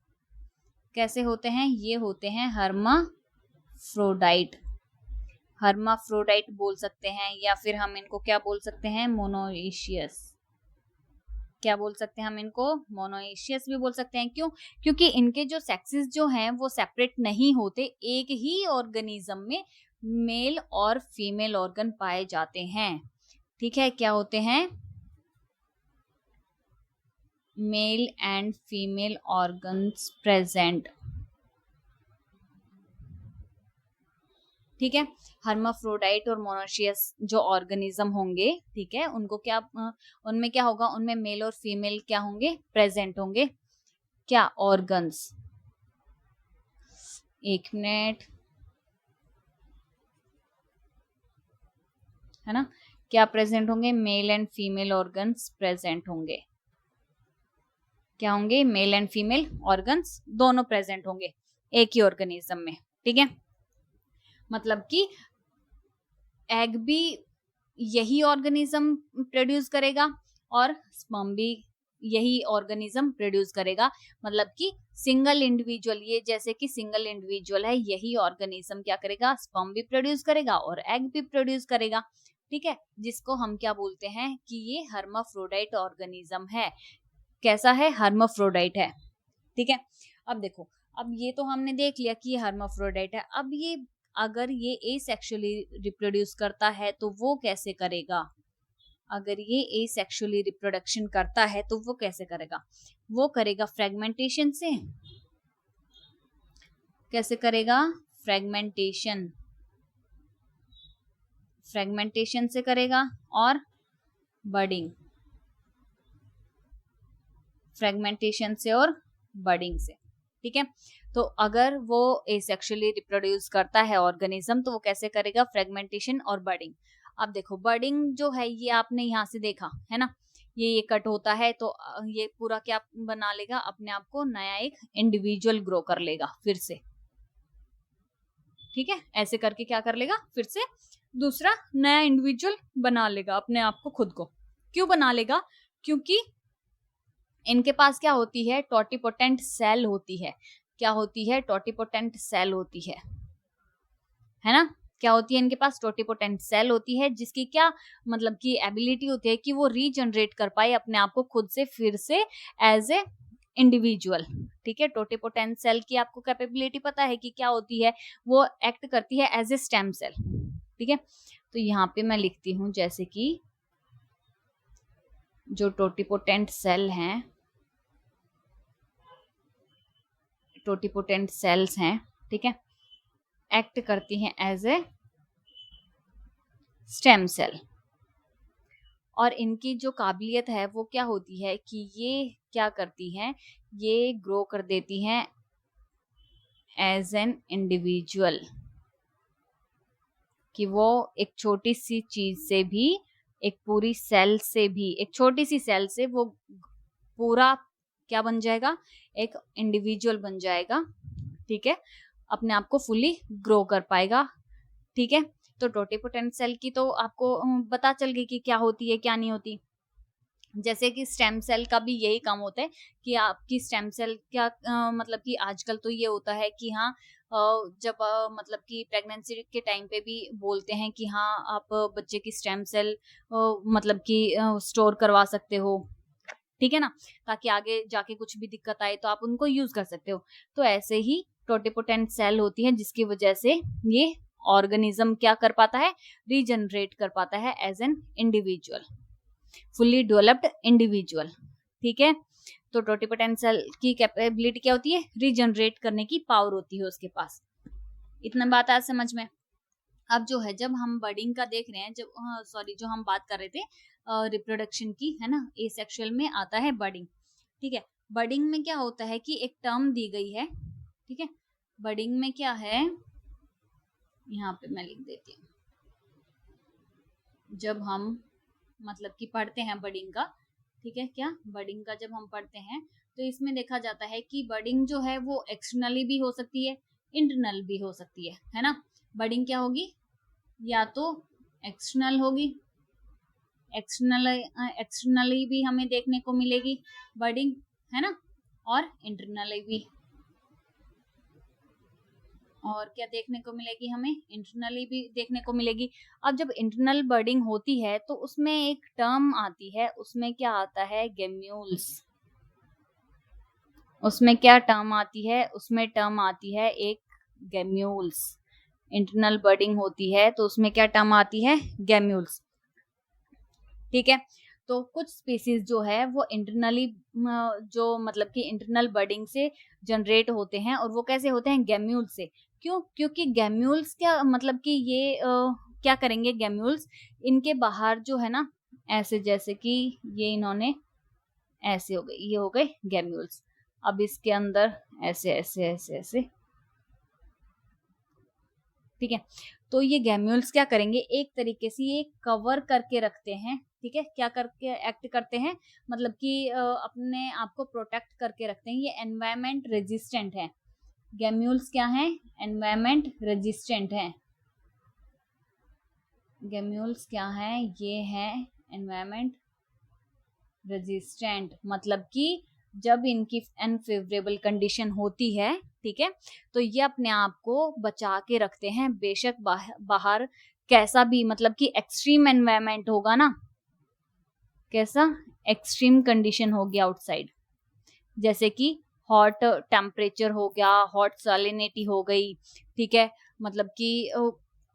कैसे होते हैं? ये होते हैं हर्माफ्रोडाइट। हर्माफ्रोडाइट बोल सकते हैं, या फिर हम इनको क्या बोल सकते हैं? मोनोइशियस। क्या बोल सकते हैं हम इनको? मोनोइशियस भी बोल सकते हैं। क्यों? क्योंकि इनके जो सेक्सेस जो हैं वो सेपरेट नहीं होते, एक ही ऑर्गेनिज्म में मेल और फीमेल ऑर्गन पाए जाते हैं। ठीक है, क्या होते हैं? Male and female organs present. ठीक है। हर्माफ्रोडाइट और मोनोशियस जो ऑर्गेनिज्म होंगे, ठीक है, उनको क्या उनमें क्या होगा, उनमें मेल और फीमेल क्या होंगे, प्रेजेंट होंगे, क्या ऑर्गन्स। एक मिनट, है ना, क्या प्रेजेंट होंगे, male and female organs present होंगे। क्या होंगे, मेल एंड फीमेल ऑर्गन्स दोनों प्रेजेंट होंगे एक ही ऑर्गेनिज्म में, ठीक है। मतलब कि एग भी यही ऑर्गेनिज्म प्रोड्यूस करेगा और स्पर्म भी यही ऑर्गेनिज्म प्रोड्यूस करेगा। मतलब कि सिंगल इंडिविजुअल, ये जैसे कि सिंगल इंडिविजुअल है, यही ऑर्गेनिज्म क्या करेगा, स्पर्म भी प्रोड्यूस करेगा और एग भी प्रोड्यूस करेगा, ठीक है। जिसको हम क्या बोलते हैं कि ये हर्माफ्रोडाइट ऑर्गेनिज्म है। कैसा है, हर्माफ्रोडाइट है, ठीक है। अब देखो, अब ये तो हमने देख लिया कि ये हर्माफ्रोडाइट है। अब ये अगर ये एसेक्सुअली रिप्रोड्यूस करता है तो वो कैसे करेगा, अगर ये एसेक्सुअली रिप्रोडक्शन करता है तो वो कैसे करेगा, वो करेगा फ्रेगमेंटेशन से। कैसे करेगा, फ्रेगमेंटेशन, फ्रेगमेंटेशन से करेगा और बडिंग, फ्रेगमेंटेशन से और बडिंग से, ठीक है। तो अगर वो एसेक्सुअली रिप्रोड्यूस करता है ऑर्गेनिज्म तो वो कैसे करेगा, फ्रेगमेंटेशन और बडिंग। अब देखो, बडिंग जो है ये आपने यहाँ से देखा है ना, ये कट होता है तो ये पूरा क्या बना लेगा, अपने आप को नया एक इंडिविजुअल ग्रो कर लेगा फिर से, ठीक है। ऐसे करके क्या कर लेगा, फिर से दूसरा नया इंडिविजुअल बना लेगा अपने आप को, खुद को। क्यों बना लेगा, क्योंकि इनके पास क्या होती है, टोटिपोटेंट सेल होती है। क्या होती है, टोटिपोटेंट सेल होती है ना। क्या होती है, इनके पास टोटिपोटेंट सेल होती है, जिसकी क्या मतलब की एबिलिटी होती है कि वो रीजनरेट कर पाए अपने आप को खुद से फिर से एज ए इंडिविजुअल, ठीक है। टोटिपोटेंट सेल की आपको कैपेबिलिटी पता है कि क्या होती है, वो एक्ट करती है एज ए स्टेम सेल, ठीक है। तो यहाँ पे मैं लिखती हूँ जैसे कि जो टोटिपोटेंट सेल हैं, टोटिपोटेंट सेल्स हैं, ठीक है, एक्ट करती हैं एज ए स्टेम सेल। और इनकी जो काबिलियत है वो क्या होती है कि ये क्या करती हैं, ये ग्रो कर देती हैं एज एन इंडिविजुअल, कि वो एक छोटी सी चीज से भी, एक पूरी सेल से भी, एक छोटी सी सेल से वो पूरा क्या बन जाएगा, एक इंडिविजुअल बन जाएगा, ठीक है। अपने आप को फुली ग्रो कर पाएगा, ठीक है। तो टोटिपोटेंट सेल की तो आपको पता चल गई कि क्या होती है क्या नहीं होती। जैसे कि स्टेम सेल का भी यही काम होता है कि आपकी स्टेम सेल क्या मतलब कि आजकल तो ये होता है कि हाँ, जब मतलब कि प्रेगनेंसी के टाइम पे भी बोलते हैं कि हाँ आप बच्चे की स्टेम सेल मतलब कि स्टोर करवा सकते हो, ठीक है ना, ताकि आगे जाके कुछ भी दिक्कत आए तो आप उनको यूज कर सकते हो। तो ऐसे ही टोटिपोटेंट सेल होती है जिसकी वजह से ये ऑर्गेनिज्म क्या कर पाता है, रीजनरेट कर पाता है as an individual, fully developed individual, ठीक है। तो टोटिपोटेंट सेल की कैपेबिलिटी क्या होती है, रीजनरेट करने की पावर होती है उसके पास। इतना बात आज समझ में। अब जो है, जब हम बर्डिंग का देख रहे हैं, जब सॉरी जो हम बात कर रहे थे रिप्रोडक्शन की, है ना, एसेक्सुअल में आता है बर्डिंग, ठीक है। बर्डिंग में क्या होता है कि एक टर्म दी गई है, ठीक है। बर्डिंग में क्या है, यहाँ पे मैं लिख देती हूँ, जब हम मतलब कि पढ़ते हैं बर्डिंग का, ठीक है, क्या बर्डिंग का जब हम पढ़ते हैं तो इसमें देखा जाता है कि बर्डिंग जो है वो एक्सटर्नली भी हो सकती है, इंटरनल भी हो सकती है ना। बर्डिंग क्या होगी, या तो एक्सटर्नल होगी, एक्सटर्नली भी हमें देखने को मिलेगी बर्डिंग, है ना, और इंटरनली भी। और क्या देखने को मिलेगी हमें, इंटरनली भी देखने को मिलेगी। अब जब इंटरनल बर्डिंग होती है तो उसमें एक टर्म आती है, उसमें क्या आता है, गेम्यूल्स। उसमें क्या टर्म आती है, उसमें टर्म आती है एक गेम्यूल्स। इंटरनल बर्डिंग होती है तो उसमें क्या टर्म आती है, गेम्यूल्स, ठीक है। तो कुछ स्पीसीज जो है वो इंटरनली जो मतलब कि इंटरनल बर्डिंग से जनरेट होते हैं, और वो कैसे होते हैं, गेम्यूल से। क्यों? क्योंकि गैम्यूल्स क्या मतलब कि ये क्या करेंगे गैम्यूल्स, इनके बाहर जो है ना, ऐसे जैसे कि ये इन्होंने ऐसे हो गए, ये हो गए गैम्यूल्स। अब इसके अंदर ऐसे ऐसे ऐसे ऐसे, ठीक है। तो ये गैम्यूल्स क्या करेंगे, एक तरीके से ये कवर करके रखते हैं, ठीक है। क्या करके एक्ट करते हैं, मतलब कि अपने आप को प्रोटेक्ट करके रखते हैं। ये एनवायरमेंट रेजिस्टेंट है। गैम्यूल्स क्या है, एनवायरमेंट रेजिस्टेंट है। गैम्यूल्स क्या है, ये है एनवायरमेंट रेजिस्टेंट, मतलब कि जब इनकी अनफेवरेबल कंडीशन होती है, ठीक है, तो ये अपने आप को बचा के रखते हैं। बेशक बाहर कैसा भी मतलब कि एक्सट्रीम एनवायरमेंट होगा ना, कैसा एक्सट्रीम कंडीशन होगी आउटसाइड, जैसे कि हॉट टेम्परेचर हो गया, हॉट सैलिनिटी हो गई, ठीक है, मतलब कि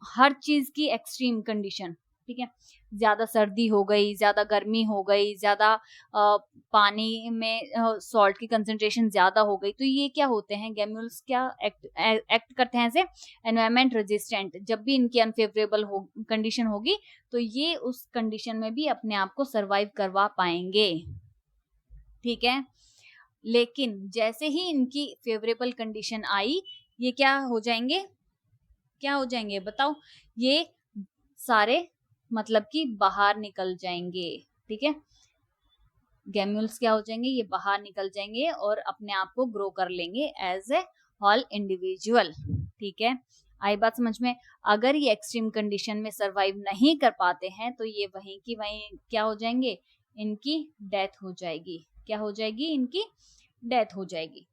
हर चीज की एक्सट्रीम कंडीशन, ठीक है। ज्यादा सर्दी हो गई, ज्यादा गर्मी हो गई, ज्यादा पानी में सॉल्ट की कंसेंट्रेशन ज्यादा हो गई, तो ये क्या होते हैं गैम्यूल्स, क्या एक्ट करते हैं ऐसे एनवायरमेंट रेजिस्टेंट। जब भी इनकी अनफेवरेबल कंडीशन होगी तो ये उस कंडीशन में भी अपने आप को सरवाइव करवा पाएंगे, ठीक है। लेकिन जैसे ही इनकी फेवरेबल कंडीशन आई, ये क्या हो जाएंगे, क्या हो जाएंगे बताओ, ये सारे मतलब कि बाहर निकल जाएंगे, ठीक है। गैम्यूल्स क्या हो जाएंगे, ये बाहर निकल जाएंगे और अपने आप को ग्रो कर लेंगे एज ए होल इंडिविजुअल, ठीक है। आई बात समझ में? अगर ये एक्सट्रीम कंडीशन में सरवाइव नहीं कर पाते हैं तो ये वहीं की वहीं क्या हो जाएंगे, इनकी डेथ हो जाएगी। क्या हो जाएगी, इनकी डेथ हो जाएगी।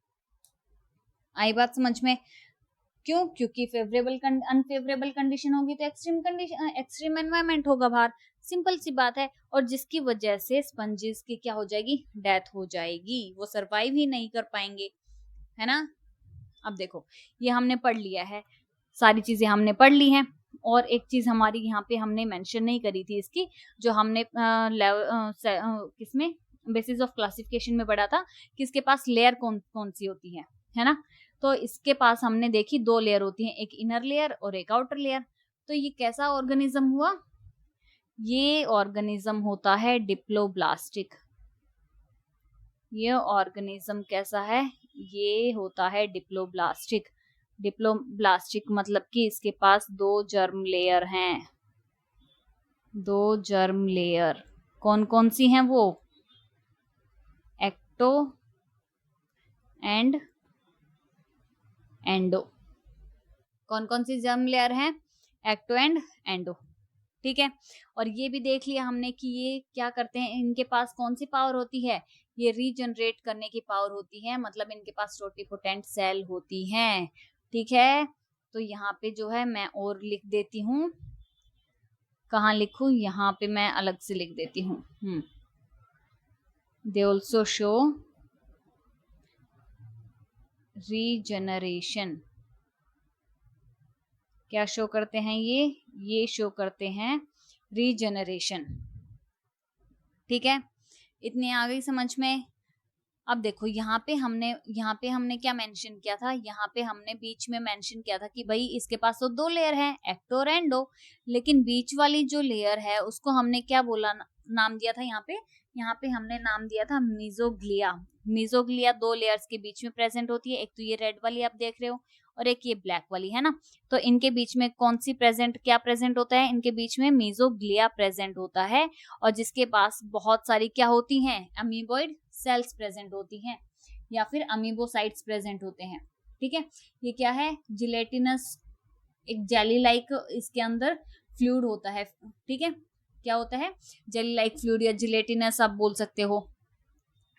आई बात समझ में? क्यों? क्योंकि फेवरेबल अनफेवरेबल कंडीशन होगी तो एक्सट्रीम कंडीशन, एक्सट्रीम एनवायरमेंट होगा बाहर, सिंपल सी बात है। और जिसकी वजह से स्पंजेस की क्या हो जाएगी, डेथ हो जाएगी, वो सरवाइव ही नहीं कर पाएंगे, है ना। अब देखो, ये हमने पढ़ लिया है, सारी चीजें हमने पढ़ ली हैं। और एक चीज हमारी यहाँ पे हमने मेंशन नहीं करी थी इसकी, जो हमने किसमें बेसिस ऑफ क्लासिफिकेशन में पढ़ा था कि इसके पास लेयर कौन कौन सी होती है ना। तो इसके पास हमने देखी 2 लेयर होती हैं, एक इनर लेयर और एक आउटर लेयर। तो ये कैसा ऑर्गेनिज्म हुआ, ये ऑर्गेनिज्म होता है डिप्लोब्लास्टिक। ये ऑर्गेनिज्म कैसा है, ये होता है डिप्लोब्लास्टिक। डिप्लोब्लास्टिक मतलब कि इसके पास 2 जर्म लेयर हैं। 2 जर्म लेयर कौन कौन सी हैं वो, एक्टो एंड एंडो। कौन कौन सी जर्म लेयर हैं, एक्टो एंड एंडो, ठीक है। और ये भी देख लिया हमने कि ये क्या करते हैं, इनके पास कौन सी पावर होती है, ये रीजनरेट करने की पावर होती है, मतलब इनके पास टोटिपोटेंट सेल होती हैं, ठीक है। तो यहाँ पे जो है मैं और लिख देती हूँ, कहाँ लिखूं, यहाँ पे मैं अलग से लिख देती हूँ। They also show regeneration. क्या शो करते हैं ये शो करते हैं रीजनरेशन, ठीक है। इतनी आ गई समझ में? अब देखो यहाँ पे हमने क्या मेंशन किया था, यहाँ पे हमने बीच में मेंशन किया था कि भाई इसके पास तो 2 लेयर है, एक्टो और एंडो, लेकिन बीच वाली जो लेयर है उसको हमने क्या बोला, नाम दिया था यहाँ पे हमने नाम दिया था मीजोग्लिया। मीजोग्लिया 2 लेयर्स के बीच में प्रेजेंट होती है, एक तो ये रेड वाली आप देख रहे हो और एक ये ब्लैक वाली, है ना। तो इनके बीच में कौन सी क्या प्रेजेंट होता है, इनके बीच में मीजोग्लिया प्रेजेंट होता है, और जिसके पास बहुत सारी क्या होती हैं, अमीबॉइड सेल्स प्रेजेंट होती हैं या फिर अमीबोसाइट्स प्रेजेंट होते हैं, ठीक है। ये क्या है, जिलेटिनस, एक जेली लाइक इसके अंदर फ्लूइड होता है, ठीक है। क्या होता है, जेली लाइक फ्लूइड या जिलेटिनस आप बोल सकते हो,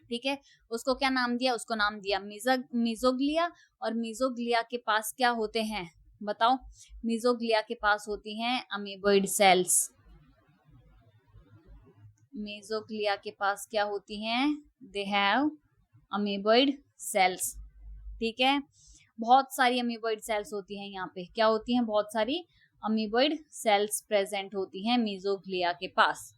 ठीक है। उसको क्या नाम दिया, उसको नाम दिया मीजोग्लिया। और मीजोग्लिया के पास क्या होते हैं बताओ, मीजोग्लिया के पास होती हैं अमीबॉइड सेल्स। मीजोग्लिया के पास क्या होती हैं, दे हैव अमीबॉइड सेल्स, ठीक है। बहुत सारी अमीबॉइड सेल्स होती हैं यहाँ पे, क्या होती हैं, बहुत सारी अमीबॉइड सेल्स प्रेजेंट होती हैं मीजोग्लिया के पास,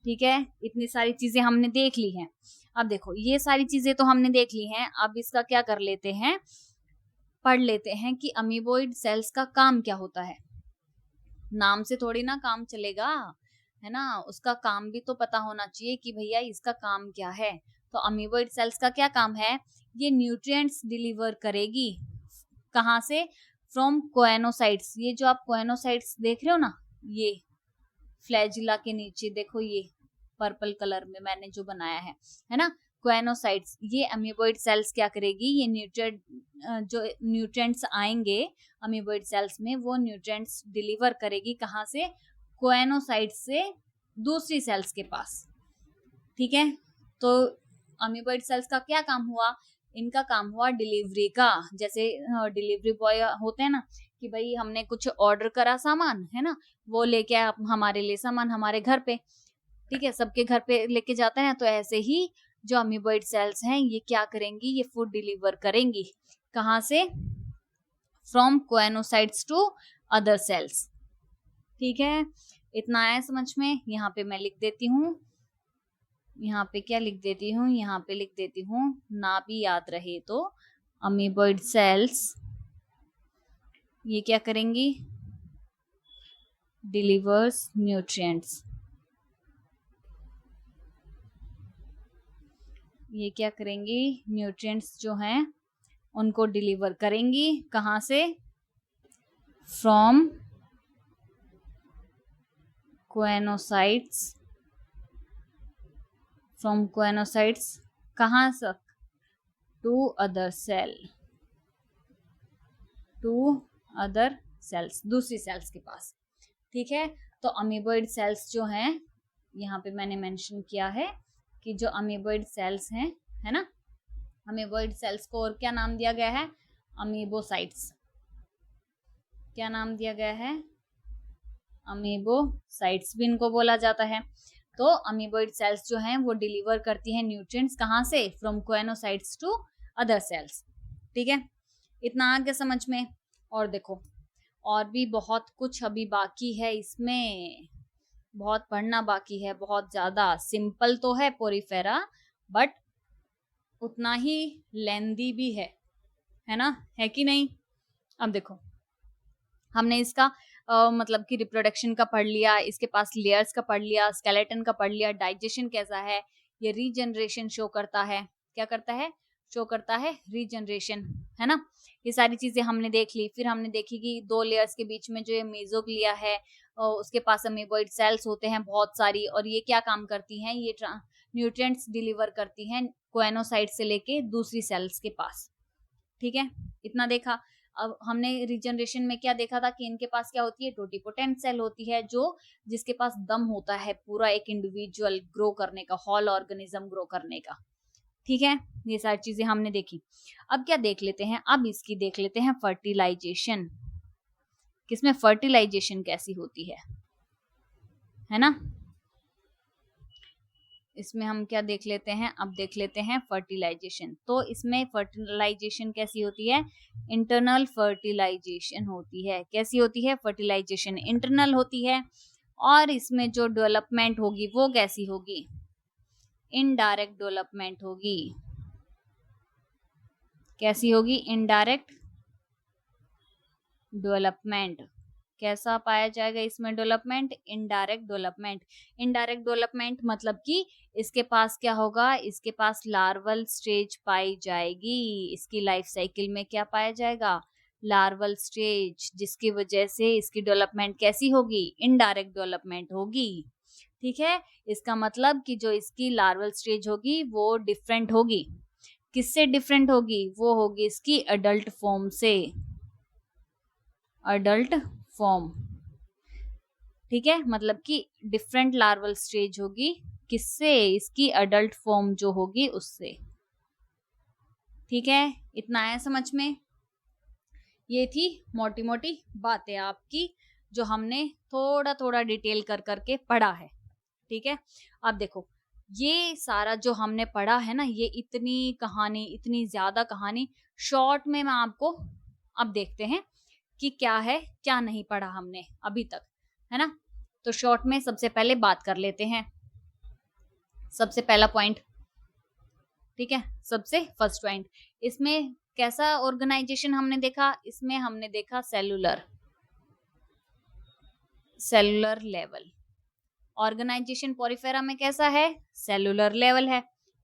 ठीक है। इतनी सारी चीजें हमने देख ली हैं। अब देखो ये सारी चीजें तो हमने देख ली हैं, अब इसका क्या कर लेते हैं, पढ़ लेते हैं कि अमीबोइड सेल्स का काम क्या होता है। नाम से थोड़ी ना काम चलेगा, है ना, उसका काम भी तो पता होना चाहिए कि भैया इसका काम क्या है। तो अमीबोइड सेल्स का क्या काम है, ये न्यूट्रिएंट्स डिलीवर करेगी। कहाँ से, फ्रॉम कोएनोसाइट्स। ये जो आप कोएनोसाइट्स देख रहे हो ना, ये फ्लैजिला के नीचे देखो, ये पर्पल कलर में मैंने जो बनाया है ना, कोएनोसाइट्स। ये अमीबोइड सेल्स क्या करेगी, ये न्यूट्रिएंट जो न्यूट्रिएंट्स आएंगे अमीबोइड सेल्स में, वो न्यूट्रिएंट्स डिलीवर करेगी कहाँ से, कोएनोसाइट्स से दूसरी सेल्स के पास। ठीक है, तो अमीबोइड सेल्स का क्या काम हुआ, इनका काम हुआ डिलीवरी का। जैसे डिलीवरी बॉय होते हैं ना, कि भाई हमने कुछ ऑर्डर करा सामान, है ना, वो लेके आया हमारे लिए सामान हमारे घर पे। ठीक है, सबके घर पे लेके जाते हैं। तो ऐसे ही जो अमीबोइड सेल्स हैं, ये क्या करेंगी, ये फूड डिलीवर करेंगी कहाँ से, from coenocytes to other cells. ठीक है, इतना आया समझ में। यहाँ पे मैं लिख देती हूँ, यहाँ पे क्या लिख देती हूँ, यहाँ पे लिख देती हूँ, ना भी याद रहे तो, अमीबोइड सेल्स ये क्या करेंगी, डिलीवर्स न्यूट्रिएंट्स। ये क्या करेंगी, न्यूट्रिएंट्स जो हैं उनको डिलीवर करेंगी कहाँ से, फ्रॉम कोएनोसाइट्स, फ्रॉम कोएनोसाइट्स कहाँ तक, to other cell, to other cells, दूसरी सेल्स के पास। ठीक है, तो अमीबोइड सेल्स जो हैं, यहाँ पे मैंने मेंशन किया है कि जो अमीबोइड सेल्स हैं, है ना, अमीबोइड सेल्स को और क्या नाम दिया गया है, अमीबोसाइट्स। क्या नाम दिया गया है, अमीबोसाइट्स भी इनको बोला जाता है। तो अमीबोइड सेल्स जो हैं वो डिलीवर करती हैं न्यूट्रिएंट्स कहाँ से, from coenocytes to other cells. ठीक है, इतना आ गया समझ में। और देखो, और भी बहुत कुछ अभी बाकी है, इसमें बहुत पढ़ना बाकी है, बहुत ज्यादा। सिंपल तो है पोरीफेरा, बट उतना ही लेंदी भी है ना, है कि नहीं। अब देखो, हमने इसका मतलब कि रिप्रोडक्शन का पढ़ लिया, इसके पास लेयर्स का पढ़ लिया, स्केलेटन का पढ़ लिया, डाइजेशन कैसा है, ये रीजनरेशन शो करता है, क्या करता है, शो करता है रीजनरेशन, है ना। ये सारी चीजें हमने देख ली। फिर हमने देखी कि दो लेयर्स के बीच में जो ये मेसोग्लिया है, उसके पास अमीबोइड सेल्स होते हैं बहुत सारी, और ये क्या काम करती हैं, ये न्यूट्रिएंट्स डिलीवर करती हैं कोएनोसाइट से लेके दूसरी सेल्स के पास। ठीक है, इतना देखा। अब हमने रीजनरेशन में क्या देखा था कि इनके पास क्या होती है, टोटिपोटेंट सेल होती है, जो जिसके पास दम होता है पूरा एक इंडिविजुअल ग्रो करने का, होल ऑर्गेनिज्म ग्रो करने का। ठीक है, ये सारी चीजें हमने देखी। अब क्या देख लेते हैं, अब इसकी देख लेते हैं फर्टिलाइजेशन, किसमें फर्टिलाइजेशन कैसी होती है ना। इसमें हम क्या देख लेते हैं, अब देख लेते हैं फर्टिलाइजेशन। तो इसमें फर्टिलाइजेशन कैसी होती है, इंटरनल फर्टिलाइजेशन होती है। कैसी होती है, फर्टिलाइजेशन इंटरनल होती है। और इसमें जो डेवलपमेंट होगी वो कैसी होगी, इनडायरेक्ट डेवलपमेंट होगी। कैसी होगी, इनडायरेक्ट डेवलपमेंट। कैसा पाया जाएगा इसमें development, indirect development. Indirect development मतलब कि इसके पास क्या होगा, इसके पास लार्वल स्टेज पाई जाएगी। इसकी लाइफ साइकिल में क्या पाया जाएगा, लार्वल स्टेज, जिसकी वजह से इसकी डेवलपमेंट कैसी होगी, इनडायरेक्ट डेवलपमेंट होगी। ठीक है, इसका मतलब कि जो इसकी लार्वल स्टेज होगी वो डिफरेंट होगी। किससे डिफरेंट होगी, वो होगी इसकी अडल्ट फॉर्म से, अडल्ट फॉर्म। ठीक है, मतलब कि डिफरेंट लार्वल स्टेज होगी, किससे, इसकी अडल्ट फॉर्म जो होगी उससे। ठीक है, इतना आया समझ में। ये थी मोटी मोटी बातें आपकी, जो हमने थोड़ा थोड़ा डिटेल कर करके पढ़ा है। ठीक है, अब देखो, ये सारा जो हमने पढ़ा है ना, ये इतनी कहानी, इतनी ज्यादा कहानी शॉर्ट में मैं आपको, अब देखते हैं कि क्या है क्या नहीं पढ़ा हमने अभी तक, है ना। तो शॉर्ट में सबसे पहले बात कर लेते हैं, सबसे पहला पॉइंट। ठीक है, सबसे फर्स्ट पॉइंट, इसमें कैसा ऑर्गेनाइजेशन हमने देखा, इसमें हमने देखा सेलुलर लेवल। ऑर्गेनाइजेशन पोरिफेरा में कैसा है, सेलुलर लेवल है,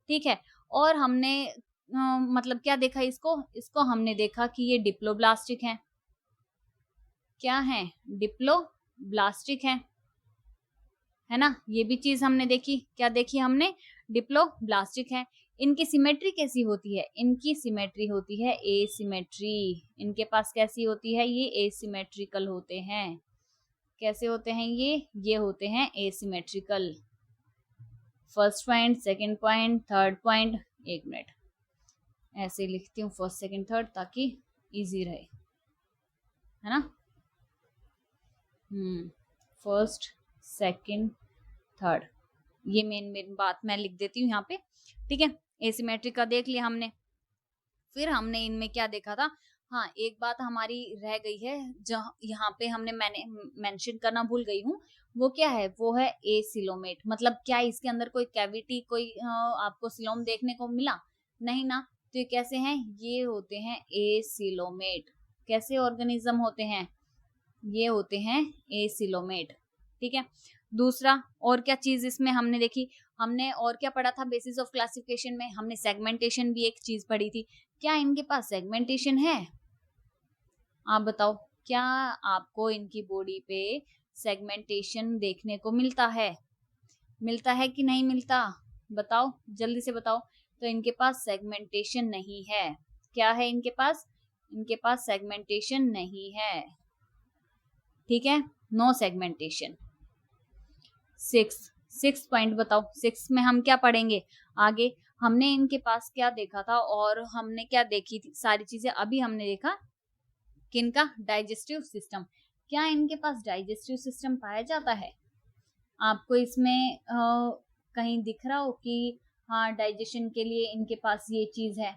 ठीक है। और हमने मतलब क्या देखा, इसको हमने देखा कि ये डिप्लोब्लास्टिक है, क्या है, डिप्लोब्लास्टिक है ना, ये भी चीज हमने देखी, क्या देखी हमने, डिप्लोब्लास्टिक है। इनकी सिमेट्री कैसी होती है, इनकी सिमेट्री होती है एसिमेट्री, इनके पास कैसी होती है, ये एसिमेट्रिकल होते हैं। कैसे होते हैं ये होते हैं asymmetrical. First point, second point, third point, एक मिनट ऐसे लिखती हूँ, फर्स्ट सेकंड थर्ड, ताकि इजी रहे, है ना। फर्स्ट सेकंड थर्ड, ये मेन बात मैं लिख देती हूँ यहाँ पे, ठीक है। एसिमेट्रिक का देख लिया हमने। फिर हमने इनमें क्या देखा था, हाँ एक बात हमारी रह गई है, जहाँ यहाँ पे मैंने मेंशन करना भूल गई हूँ, वो क्या है, वो है एसिलोमेट। मतलब क्या इसके अंदर कोई कैविटी, कोई आपको सिलोम देखने को मिला, नहीं ना। तो ये कैसे हैं, ये होते हैं एसिलोमेट। कैसे ऑर्गेनिज्म होते हैं, ये होते हैं एसिलोमेट, ठीक है। दूसरा और क्या चीज इसमें हमने देखी, हमने और क्या पढ़ा था बेसिस ऑफ क्लासिफिकेशन में, हमने सेगमेंटेशन भी एक चीज पढ़ी थी। क्या इनके पास सेगमेंटेशन है, आप बताओ, क्या आपको इनकी बॉडी पे सेगमेंटेशन देखने को मिलता है कि नहीं मिलता, बताओ जल्दी से बताओ। तो इनके पास सेगमेंटेशन नहीं है, क्या है इनके पास सेगमेंटेशन नहीं है, ठीक है, नो सेगमेंटेशन। सिक्स पॉइंट बताओ, सिक्स में हम क्या पढ़ेंगे आगे। हमने इनके पास क्या देखा था, और हमने क्या देखी थी सारी चीजें, अभी हमने देखा किनका, डाइजेस्टिव सिस्टम। क्या इनके पास डाइजेस्टिव सिस्टम पाया जाता है, आपको इसमें कहीं दिख रहा हो कि हाँ डाइजेशन के लिए इनके पास ये चीज है,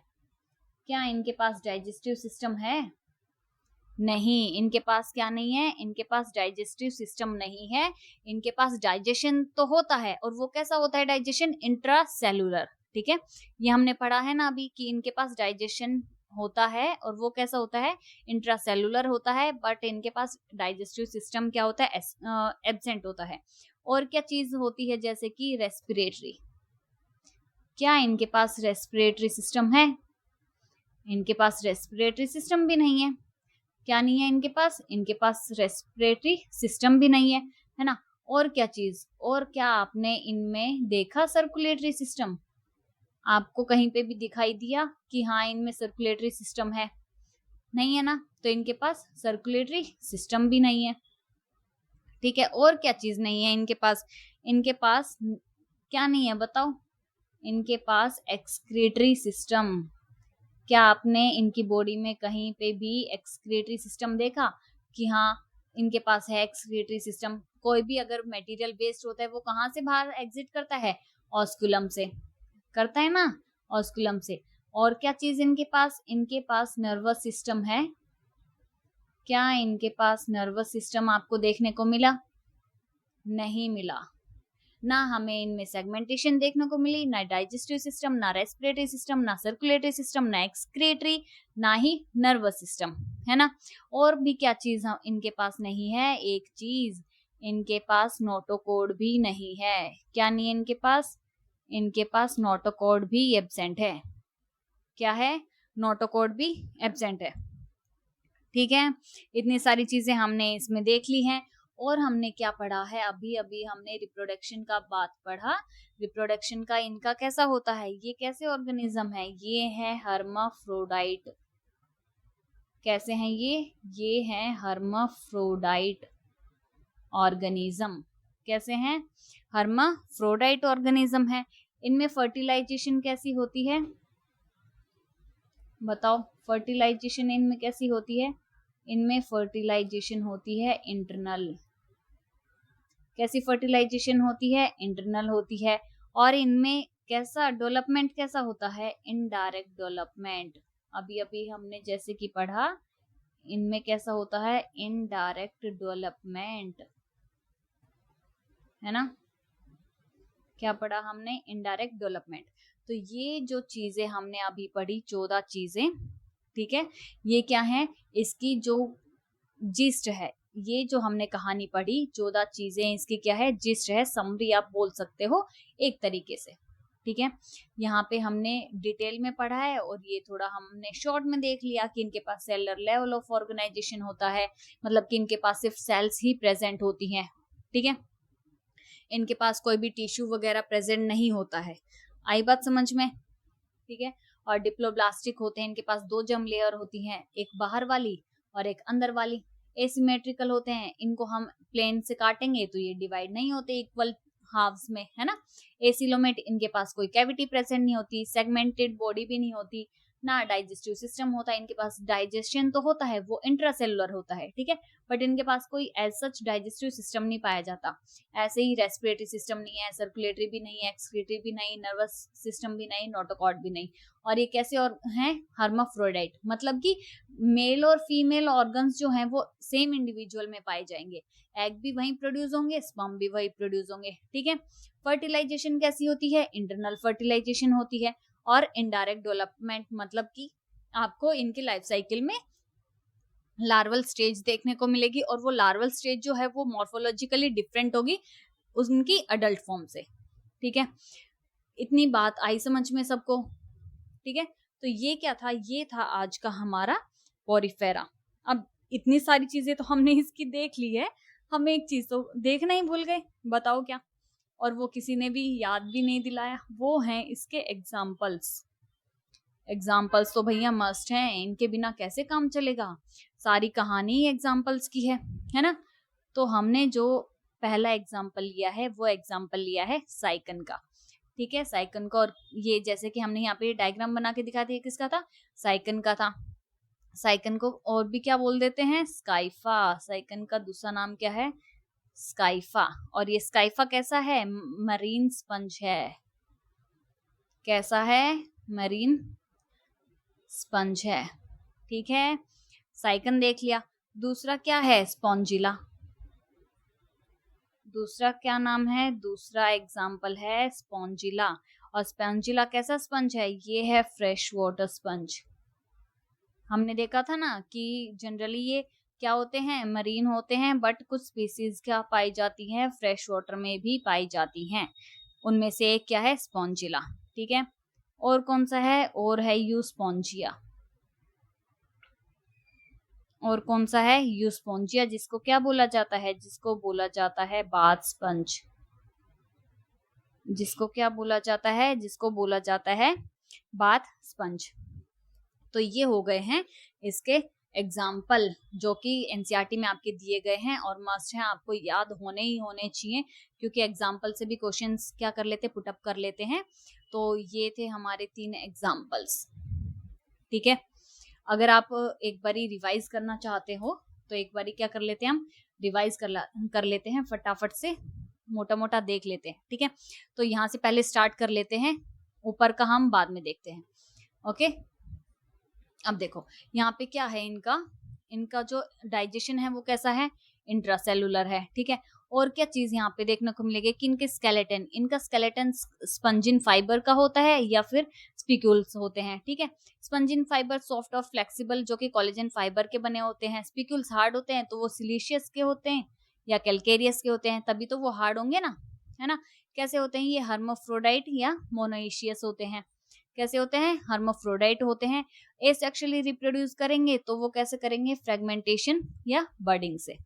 क्या इनके पास डाइजेस्टिव सिस्टम है, नहीं, इनके पास क्या नहीं है, इनके पास डाइजेस्टिव सिस्टम नहीं है। इनके पास डाइजेशन तो होता है, और वो कैसा होता है डाइजेशन, इंट्रासेलुलर, ठीक है। ये हमने पढ़ा है ना अभी कि इनके पास डाइजेशन होता है, और वो कैसा होता है, इंट्रासेलुलर होता है। बट इनके पास डाइजेस्टिव सिस्टम क्या होता है, एब्सेंट होता है। और क्या चीज होती है, जैसे कि रेस्पिरेटरी, क्या इनके पास रेस्पिरेटरी सिस्टम है, इनके पास रेस्पिरेटरी सिस्टम भी नहीं है। क्या नहीं है इनके पास रेस्पिरेटरी सिस्टम भी नहीं है ना। और क्या चीज, और क्या आपने इनमें देखा सर्कुलेटरी सिस्टम, आपको कहीं पे भी दिखाई दिया कि हाँ इनमें सर्कुलेटरी सिस्टम है, नहीं है ना। तो इनके पास सर्कुलेटरी सिस्टम भी नहीं है, ठीक है। और क्या चीज नहीं है इनके पास क्या नहीं है बताओ, इनके पास एक्सक्रीटरी सिस्टम। क्या आपने इनकी बॉडी में कहीं पे भी एक्सक्रीटरी सिस्टम देखा कि हाँ इनके पास है एक्सक्रीटरी सिस्टम। कोई भी अगर मटेरियल वेस्ट होता है वो कहाँ से बाहर एग्जिट करता है, ऑस्कुलम से करता है ना, ऑस्कुलम से। और क्या चीज इनके पास नर्वस सिस्टम है, क्या इनके पास नर्वस सिस्टम आपको देखने को मिला, नहीं मिला ना। हमें इनमें सेगमेंटेशन देखने को मिली, ना डाइजेस्टिव सिस्टम, ना रेस्पिरेटरी सिस्टम, ना सर्कुलेटरी सिस्टम, ना एक्सक्रीटरी, ना ही नर्वस सिस्टम, है ना। और भी क्या चीज इनके पास नहीं है, एक चीज इनके पास नोटोकोड भी नहीं है। क्या नहीं है इनके पास नोटोकोड भी एब्सेंट है। क्या है, नोटोकोड भी एब्सेंट है, ठीक है। इतनी सारी चीजें हमने इसमें देख ली हैं। और हमने क्या पढ़ा है, अभी अभी हमने रिप्रोडक्शन का बात पढ़ा। रिप्रोडक्शन का इनका कैसा होता है, ये कैसे ऑर्गेनिज्म है, ये है हर्माफ्रोडाइट। कैसे हैं ये है हर्माफ्रोडाइट ऑर्गेनिज्म। कैसे हैं, हर्माफ्रोडाइट ऑर्गेनिज्म है। इनमें फर्टिलाइजेशन कैसी होती है, बताओ, फर्टिलाइजेशन इनमें कैसी होती है, इनमें फर्टिलाइजेशन होती है इंटरनल। कैसी फर्टिलाइजेशन होती है, इंटरनल होती है। और इनमें कैसा डेवलपमेंट कैसा होता है, इनडायरेक्ट डेवलपमेंट। अभी अभी हमने जैसे कि पढ़ा, इनमें कैसा होता है, इनडायरेक्ट डेवलपमेंट, है ना। क्या पढ़ा हमने, इनडायरेक्ट डेवलपमेंट। तो ये जो चीजें हमने अभी पढ़ी, 14 चीजें, ठीक है, ये क्या है, इसकी जो जिस्ट है, ये जो हमने कहानी पढ़ी 14 चीजें, इसकी क्या है, जिस्ट है, समरी आप बोल सकते हो एक तरीके से। ठीक है, यहाँ पे हमने डिटेल में पढ़ा है और ये थोड़ा हमने शॉर्ट में देख लिया कि इनके पास सेलर लेवल ऑफ ऑर्गेनाइजेशन होता है, मतलब कि इनके पास सिर्फ सेल्स ही प्रेजेंट होती हैं। ठीक है, इनके पास कोई भी टिश्यू वगैरह प्रेजेंट नहीं होता है। आई बात समझ में? ठीक है, और डिप्लोब्लास्टिक होते हैं, इनके पास 2 जर्म लेयर होती हैं, एक बाहर वाली और एक अंदर वाली। एसिमेट्रिकल होते हैं, इनको हम प्लेन से काटेंगे तो ये डिवाइड नहीं होते इक्वल हाफ्स में, है ना। एसिलोमेट, इनके पास कोई कैविटी प्रेजेंट नहीं होती, सेगमेंटेड बॉडी भी नहीं होती, ना डाइजेस्टिव सिस्टम होता है। इनके पास डाइजेशन तो होता है, वो इंट्रासेलुलर होता है, ठीक है, बट इनके पास कोई एज सच डाइजेस्टिव सिस्टम नहीं पाया जाता। ऐसे ही रेस्पिरेटरी सिस्टम नहीं है, सर्कुलेटरी भी नहीं है, एक्सक्रीटरी भी नहीं, नर्वस सिस्टम भी नहीं, नोटोकॉर्ड भी नहीं। और ये कैसे और हैं, हर्माफ्रोडाइट, मतलब कि मेल और फीमेल ऑर्गन्स जो हैं वो सेम इंडिविजुअल में पाए जाएंगे। एग भी वहीं प्रोड्यूस होंगे, स्पर्म भी वहीं प्रोड्यूस होंगे। ठीक है, फर्टिलाइजेशन कैसी होती है, इंटरनल फर्टिलाइजेशन होती है, और इनडायरेक्ट डेवलपमेंट, मतलब कि आपको इनके लाइफ साइकिल में लार्वल स्टेज देखने को मिलेगी, और वो लार्वल स्टेज जो है वो मॉर्फोलॉजिकली डिफरेंट होगी उनकी अडल्ट फॉर्म से। ठीक है, इतनी बात आई समझ में सबको? ठीक है, तो ये क्या था, ये था आज का हमारा पोरिफेरा। अब इतनी सारी चीजें तो हमने इसकी देख ली है, हम एक चीज तो देखना ही भूल गए, बताओ क्या? और वो किसी ने भी याद भी नहीं दिलाया, वो हैं इसके एग्जाम्पल्स। एग्जाम्पल्स तो भैया मस्ट हैं, इनके बिना कैसे काम चलेगा, सारी कहानी ही एग्जाम्पल्स की है ना। तो हमने जो पहला एग्जाम्पल लिया है वो एग्जाम्पल लिया है साइकन का। ठीक है, साइकन का, और ये जैसे कि हमने यहाँ पे डायग्राम बना के दिखा दिया, किसका था, साइकन का था। साइकन को और भी क्या बोल देते हैं, स्काइफा। साइकन का दूसरा नाम क्या है, स्काइफा। और ये स्काइफा कैसा है, मरीन स्पंज है। कैसा है, मरीन स्पंज है। ठीक है, साइकन देख लिया। दूसरा क्या है, स्पॉन्जिला। दूसरा क्या नाम है, दूसरा एग्जाम्पल है स्पॉन्जिला। और स्पॉन्जिला कैसा स्पंज है, ये है फ्रेश वाटर स्पंज। हमने देखा था ना कि जनरली ये क्या होते हैं, मरीन होते हैं, बट कुछ स्पीसीज क्या पाई जाती हैं, फ्रेश वाटर में भी पाई जाती हैं। उनमें से एक क्या है, स्पॉन्जिला। ठीक है, और कौन सा है, और है यूस्पोंजिया। और कौन सा है, यूस्पोंजिया, जिसको क्या बोला जाता है, जिसको बोला जाता है बाथ स्पंज। जिसको क्या बोला जाता है, जिसको बोला जाता है बाथ स्पंज। तो ये हो गए हैं इसके एग्जाम्पल, जो कि एनसीईआरटी में आपके दिए गए हैं और मस्ट है, आपको याद होने ही होने चाहिए, क्योंकि एग्जाम्पल से भी क्वेश्चंस क्या कर लेते, पुटअप कर लेते हैं। तो ये थे हमारे 3 एग्जाम्पल्स। ठीक है, अगर आप एक बारी रिवाइज करना चाहते हो तो एक बारी क्या कर लेते हैं, हम रिवाइज कर लेते हैं, फटाफट से मोटा मोटा देख लेते हैं। ठीक है, तो यहाँ से पहले स्टार्ट कर लेते हैं, ऊपर का हम बाद में देखते हैं। ओके, अब देखो यहाँ पे क्या है, इनका जो डाइजेशन है वो कैसा है, इंट्रासेलुलर है। ठीक है, और क्या चीज यहाँ पे देखने को मिलेगी कि इनका स्केलेटन स्पंजिन फाइबर का होता है या फिर स्पिक्यूल्स होते हैं। ठीक है, स्पंजिन फाइबर सॉफ्ट और फ्लेक्सिबल, जो कि कोलेजन फाइबर के बने होते हैं। स्पिक्यूल्स हार्ड होते हैं, तो वो सिलिशियस के होते हैं या कैलकेरियस के होते हैं, तभी तो वो हार्ड होंगे ना, है ना। कैसे होते हैं ये, हर्माफ्रोडाइट या मोनोइशियस होते हैं। कैसे होते हैं, हर्माफ्रोडाइट होते हैं। एसेक्सुअली रिप्रोड्यूस करेंगे तो वो कैसे करेंगे, फ्रेगमेंटेशन या बर्डिंग से।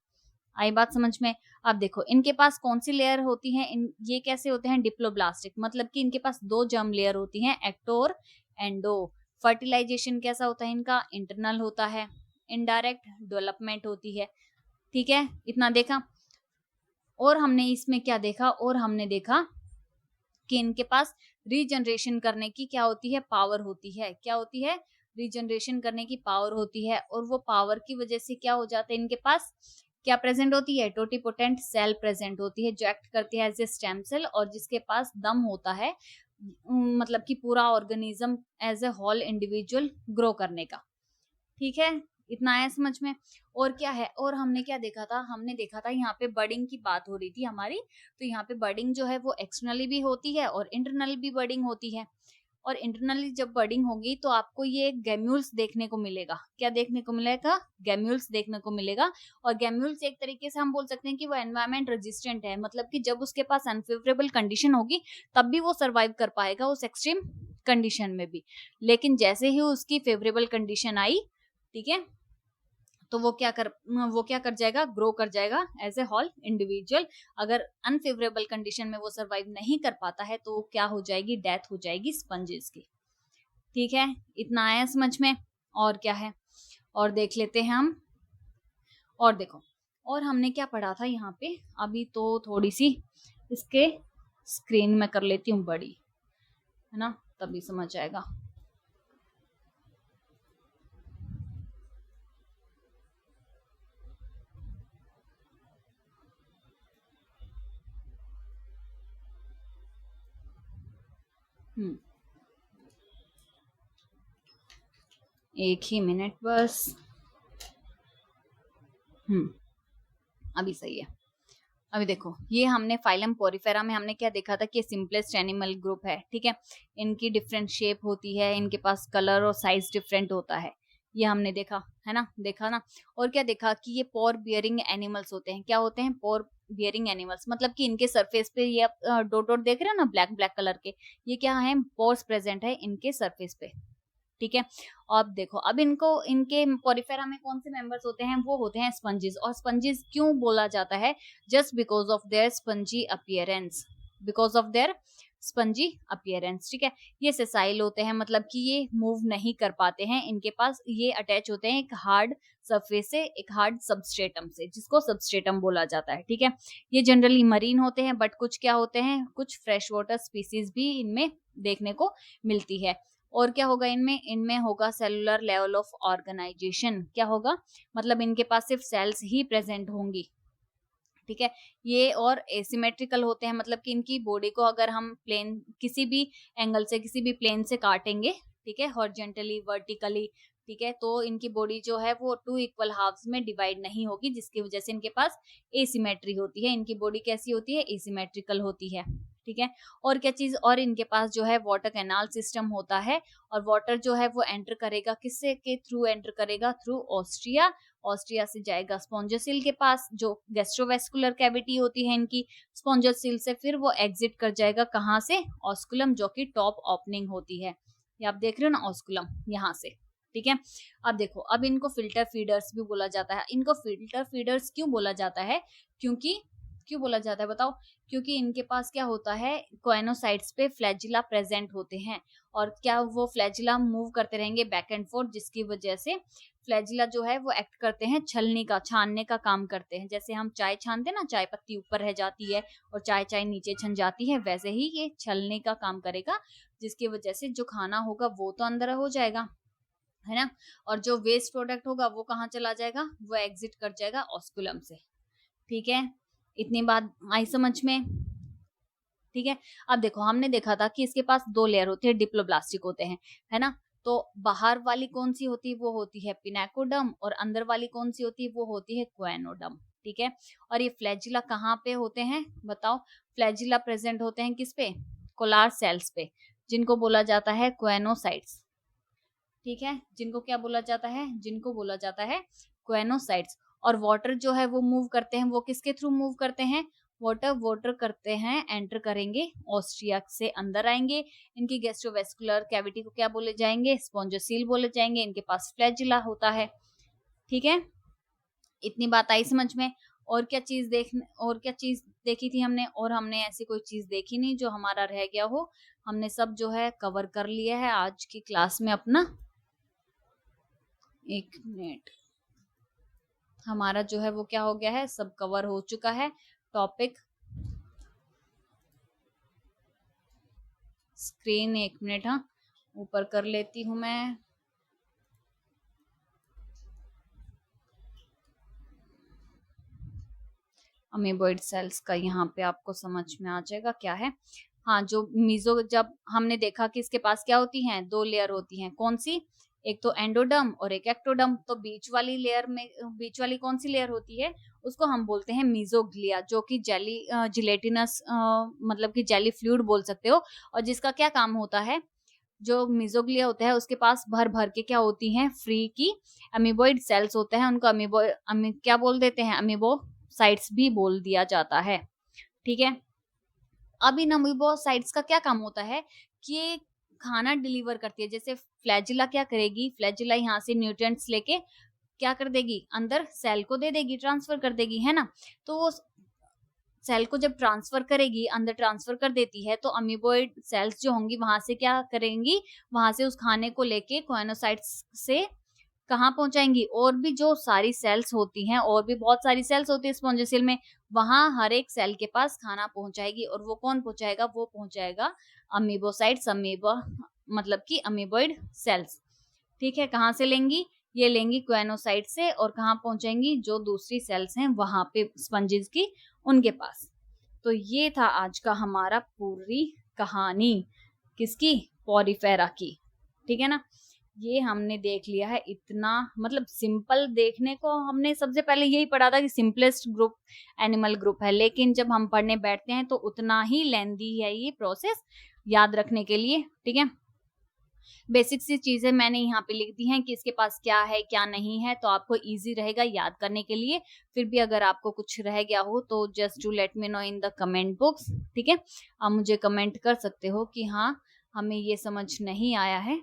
आई बात समझ में? अब देखो इनके पास कौन सी लेयर होती है, ये कैसे होते हैं, डिप्लोब्लास्टिक, मतलब कि इनके पास 2 जर्म लेयर होती हैं, एक्टो और एंडो। फर्टिलाइजेशन कैसा होता है इनका, इंटरनल होता है। इनडायरेक्ट डेवलपमेंट होती है। ठीक है, इतना देखा। और हमने इसमें क्या देखा, और हमने देखा कि इनके पास रीजनरेशन करने की क्या होती है, पावर होती है। क्या होती है, रीजनरेशन करने की पावर होती है। और वो पावर की वजह से क्या हो जाता है, इनके पास क्या प्रेजेंट होती है, टोटिपोटेंट सेल प्रेजेंट होती है, जो एक्ट करती है एज ए स्टेम सेल, और जिसके पास दम होता है, मतलब कि पूरा organism as a whole individual grow करने का। ठीक है, इतना आया समझ में? और क्या है, और हमने क्या देखा था, हमने देखा था यहाँ पे बर्डिंग की बात हो रही थी हमारी। तो यहाँ पे बर्डिंग जो है वो एक्सटर्नली भी होती है और इंटरनल भी बर्डिंग होती है। और इंटरनली जब बर्डिंग होगी तो आपको ये गैम्यूल्स देखने को मिलेगा। क्या देखने को मिलेगा? गैम्यूल्स देखने को मिलेगा। और गैम्यूल्स एक तरीके से हम बोल सकते हैं कि वो एनवायरमेंट रेजिस्टेंट है, मतलब कि जब उसके पास अनफेवरेबल कंडीशन होगी तब भी वो सर्वाइव कर पाएगा उस एक्सट्रीम कंडीशन में भी। लेकिन जैसे ही उसकी फेवरेबल कंडीशन आई, ठीक है, तो वो क्या कर जाएगा? ग्रो कर जाएगा एज ए होल इंडिविजुअल। अगर अनफेवरेबल कंडीशन में वो सर्वाइव नहीं कर पाता है तो क्या हो जाएगी? डेथ हो जाएगी स्पंजेस की। ठीक है, इतना आया समझ में? और क्या है, और देख लेते हैं हम। और देखो, और हमने क्या पढ़ा था यहाँ पे? अभी तो थोड़ी सी इसके स्क्रीन में कर लेती हूँ बड़ी, है ना, तभी समझ आएगा। एक ही मिनट बस। अभी सही है। अभी देखो, ये हमने फाइलम पोरिफेरा में हमने क्या देखा था कि सिंपलेस्ट एनिमल ग्रुप है, ठीक है। इनकी डिफरेंट शेप होती है, इनके पास कलर और साइज डिफरेंट होता है, ये हमने देखा है ना, देखा ना। और क्या देखा कि ये पोर बियरिंग एनिमल्स होते हैं। क्या होते हैं? पोर बियरिंग एनिमल्स, मतलब कि इनके सरफेस पे ये डॉट डॉट देख रहे हो ना, ब्लैक ब्लैक कलर के, ये क्या है? पोर्स प्रेजेंट है इनके सरफेस पे, ठीक है। अब देखो, अब इनके पोरिफेरा में कौन से मेंबर्स होते हैं? वो होते हैं स्पंजेस। और स्पंजेस क्यों बोला जाता है? Just because of their spongy appearance, because of their spongy appearance, ठीक है। ये सेसाइल होते हैं, मतलब कि ये मूव नहीं कर पाते हैं, इनके पास ये अटैच होते हैं एक हार्ड सरफेस से, एक हार्ड सबस्ट्रेटम से, जिसको सबस्ट्रेटम बोला जाता है, ठीक है। ये जनरली मरीन होते हैं, बट कुछ क्या होते हैं, कुछ फ्रेश वाटर स्पीसीज भी इनमें देखने को मिलती है। और क्या होगा इनमें? इनमें होगा सेलुलर लेवल ऑफ ऑर्गेनाइजेशन। क्या होगा? मतलब इनके पास सिर्फ सेल्स ही प्रेजेंट होंगी, ठीक है। ये और एसिमेट्रिकल होते हैं, मतलब कि इनकी बॉडी को अगर हम प्लेन किसी भी एंगल से, किसी भी प्लेन से काटेंगे, ठीक है, हॉरिजॉन्टली, वर्टिकली, ठीक है, तो इनकी बॉडी जो है वो 2 इक्वल हाफ्स में डिवाइड नहीं होगी, जिसकी वजह से इनके पास एसिमेट्री होती है। इनकी बॉडी कैसी होती है? एसिमेट्रिकल होती है, ठीक है। और क्या चीज? और इनके पास जो है वाटर कैनाल सिस्टम होता है, और वाटर जो है वो एंटर करेगा किससे के थ्रू? एंटर करेगा थ्रू ऑस्ट्रिया। ऑस्ट्रिया से जाएगा स्पॉन्जोसिल के पास, जो गैस्ट्रोवेस्कुलर कैविटी होती है इनकी। स्पॉन्जोसिल से फिर वो एग्जिट कर जाएगा कहाँ से? ऑस्कुलम, जो कि टॉप ओपनिंग होती है। ये आप देख रहे हो ना, ऑस्कुलम, यहाँ से, ठीक है। अब देखो, अब इनको फिल्टर फीडर्स भी बोला जाता है। इनको फिल्टर फीडर्स क्यों बोला जाता है? क्यों बोला जाता है बताओ? क्योंकि इनके पास क्या होता है, कोएनोसाइट्स पे फ्लैजिला प्रेजेंट होते हैं, और क्या वो फ्लैजिला मूव करते रहेंगे बैक एंड फोर्थ, जिसकी वजह से फ्लैजिला जो है वो एक्ट करते हैं छानने का काम करते हैं। जैसे हम चाय छानते हैं ना, चाय पत्ती ऊपर रह जाती है और चाय नीचे छन जाती है, वैसे ही ये छलने का काम करेगा, जिसकी वजह से जो खाना होगा वो तो अंदर हो जाएगा, है ना, और जो वेस्ट प्रोडक्ट होगा वो कहाँ चला जाएगा? वो एग्जिट कर जाएगा ऑस्कुलम से, ठीक है। इतनी बात आई समझ में? ठीक है। अब देखो, हमने देखा था कि इसके पास 2 लेयर होती है, डिप्लोब्लास्टिक होते हैं, है ना। तो बाहर वाली कौन सी होती है? वो होती है पिनाकोडम, और अंदर वाली कौन सी होती है? वो होती है क्वेनोडम, ठीक है। और ये फ्लैजिला कहाँ पे होते हैं बताओ? फ्लैजिला प्रेजेंट होते हैं किस पे? कोलार सेल्स पे, जिनको बोला जाता है क्वेनोसाइट्स, ठीक है। जिनको क्या बोला जाता है? जिनको बोला जाता है क्वेनोसाइट्स। और वाटर जो है वो मूव करते हैं, वो किसके थ्रू मूव करते हैं? वाटर करते हैं, एंटर करेंगे ऑस्ट्रिया से, अंदर आएंगे। इनकी गैस्ट्रोवेस्कुलर कैविटी को क्या बोले जाएंगे? स्पॉन्जोसील बोले जाएंगे। इनके पास फ्लैजिला होता है, ठीक है। इतनी बात आई समझ में? और क्या चीज देखी थी हमने? और हमने ऐसी कोई चीज देखी नहीं जो हमारा रह गया हो। हमने सब जो है कवर कर लिया है आज की क्लास में अपना। एक मिनट, हमारा जो है वो क्या हो गया है? सब कवर हो चुका है टॉपिक। स्क्रीन एक मिनट, हाँ, ऊपर कर लेती हूँ मैं। अमीबॉइड सेल्स का यहाँ पे आपको समझ में आ जाएगा क्या है। हाँ, जो मीजो, जब हमने देखा कि इसके पास क्या होती हैं? 2 लेयर होती हैं। कौन सी? एक तो एंडोडर्म और एक एक्टोडर्म। तो बीच वाली कौन सी लेयर होती है? उसको हम बोलते हैं मीजोग्लिया, जो कि जिलेटिनस, मतलब कि जेली फ्लूइड बोल सकते हो। और जिसका क्या काम होता है? जो मीजोग्लिया होता है उसके पास भर भर के क्या होती हैं, फ्री की अमीबोइड सेल्स होते हैं, उनको क्या बोल देते हैं, अमीबोसाइट्स भी बोल दिया जाता है। ठीक है, अब इन अमीबोसाइट्स का क्या काम होता है कि ये खाना डिलीवर करती है। जैसे फ्लैजिला क्या करेगी, फ्लैजिला यहाँ से न्यूट्रिएंट्स लेके क्या कर देगी, अंदर सेल को दे देगी, ट्रांसफर कर देगी, है ना। तो वो सेल को जब ट्रांसफर करेगी, अंदर ट्रांसफर कर देती है, तो अमीबोइड सेल्स जो होंगी वहां से क्या करेंगी, वहां से उस खाने को लेके कोएनोसाइट्स से कहाँ पहुंचाएंगी, और भी जो सारी सेल्स होती हैं, और भी बहुत सारी सेल्स होती है स्पॉन्जियोसेल में, वहां हर एक सेल के पास खाना पहुंचाएगी। और वो कौन पहुंचाएगा, वो पहुंचाएगा अमीबोसाइट्स, मतलब कि अमीबोइड सेल्स। ठीक है, कहाँ से लेंगी, ये लेंगी कोएनोसाइट से, और कहाँ पहुंचाएंगी, जो दूसरी सेल्स हैं वहां पे स्पंजेस की, उनके पास। तो ये था आज का हमारा पूरी कहानी किसकी, पॉरीफेरा की। ठीक है ना, ये हमने देख लिया है इतना, मतलब सिंपल देखने को हमने सबसे पहले यही पढ़ा था कि सिंपलेस्ट ग्रुप एनिमल ग्रुप है, लेकिन जब हम पढ़ने बैठते हैं तो उतना ही लेंदी है ये प्रोसेस याद रखने के लिए। ठीक है, बेसिक सी चीजें मैंने यहाँ पे लिख दी हैं कि इसके पास क्या है क्या नहीं है, तो आपको इजी रहेगा याद करने के लिए। फिर भी अगर आपको कुछ रह गया हो तो just do let me know in the comment box. ठीक है, आप मुझे कमेंट कर सकते हो कि हाँ हमें ये समझ नहीं आया है।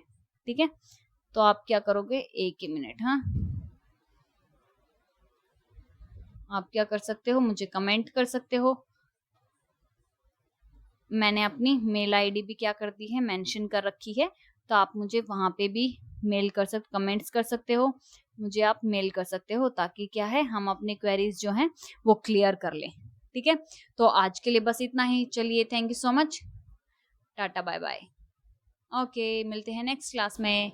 ठीक है, तो आप क्या करोगे, एक ही मिनट, हाँ आप क्या कर सकते हो, मुझे कमेंट कर सकते हो। मैंने अपनी मेल आईडी भी क्या कर दी है, मेंशन कर रखी है, तो आप मुझे वहां पे भी मेल कर सकते, कमेंट्स कर सकते हो, मुझे आप मेल कर सकते हो, ताकि क्या है हम अपने क्वेरीज जो हैं वो क्लियर कर लें। ठीक है, तो आज के लिए बस इतना ही। चलिए, thank you so much, tata bye bye. Okay, मिलते हैं नेक्स्ट क्लास में।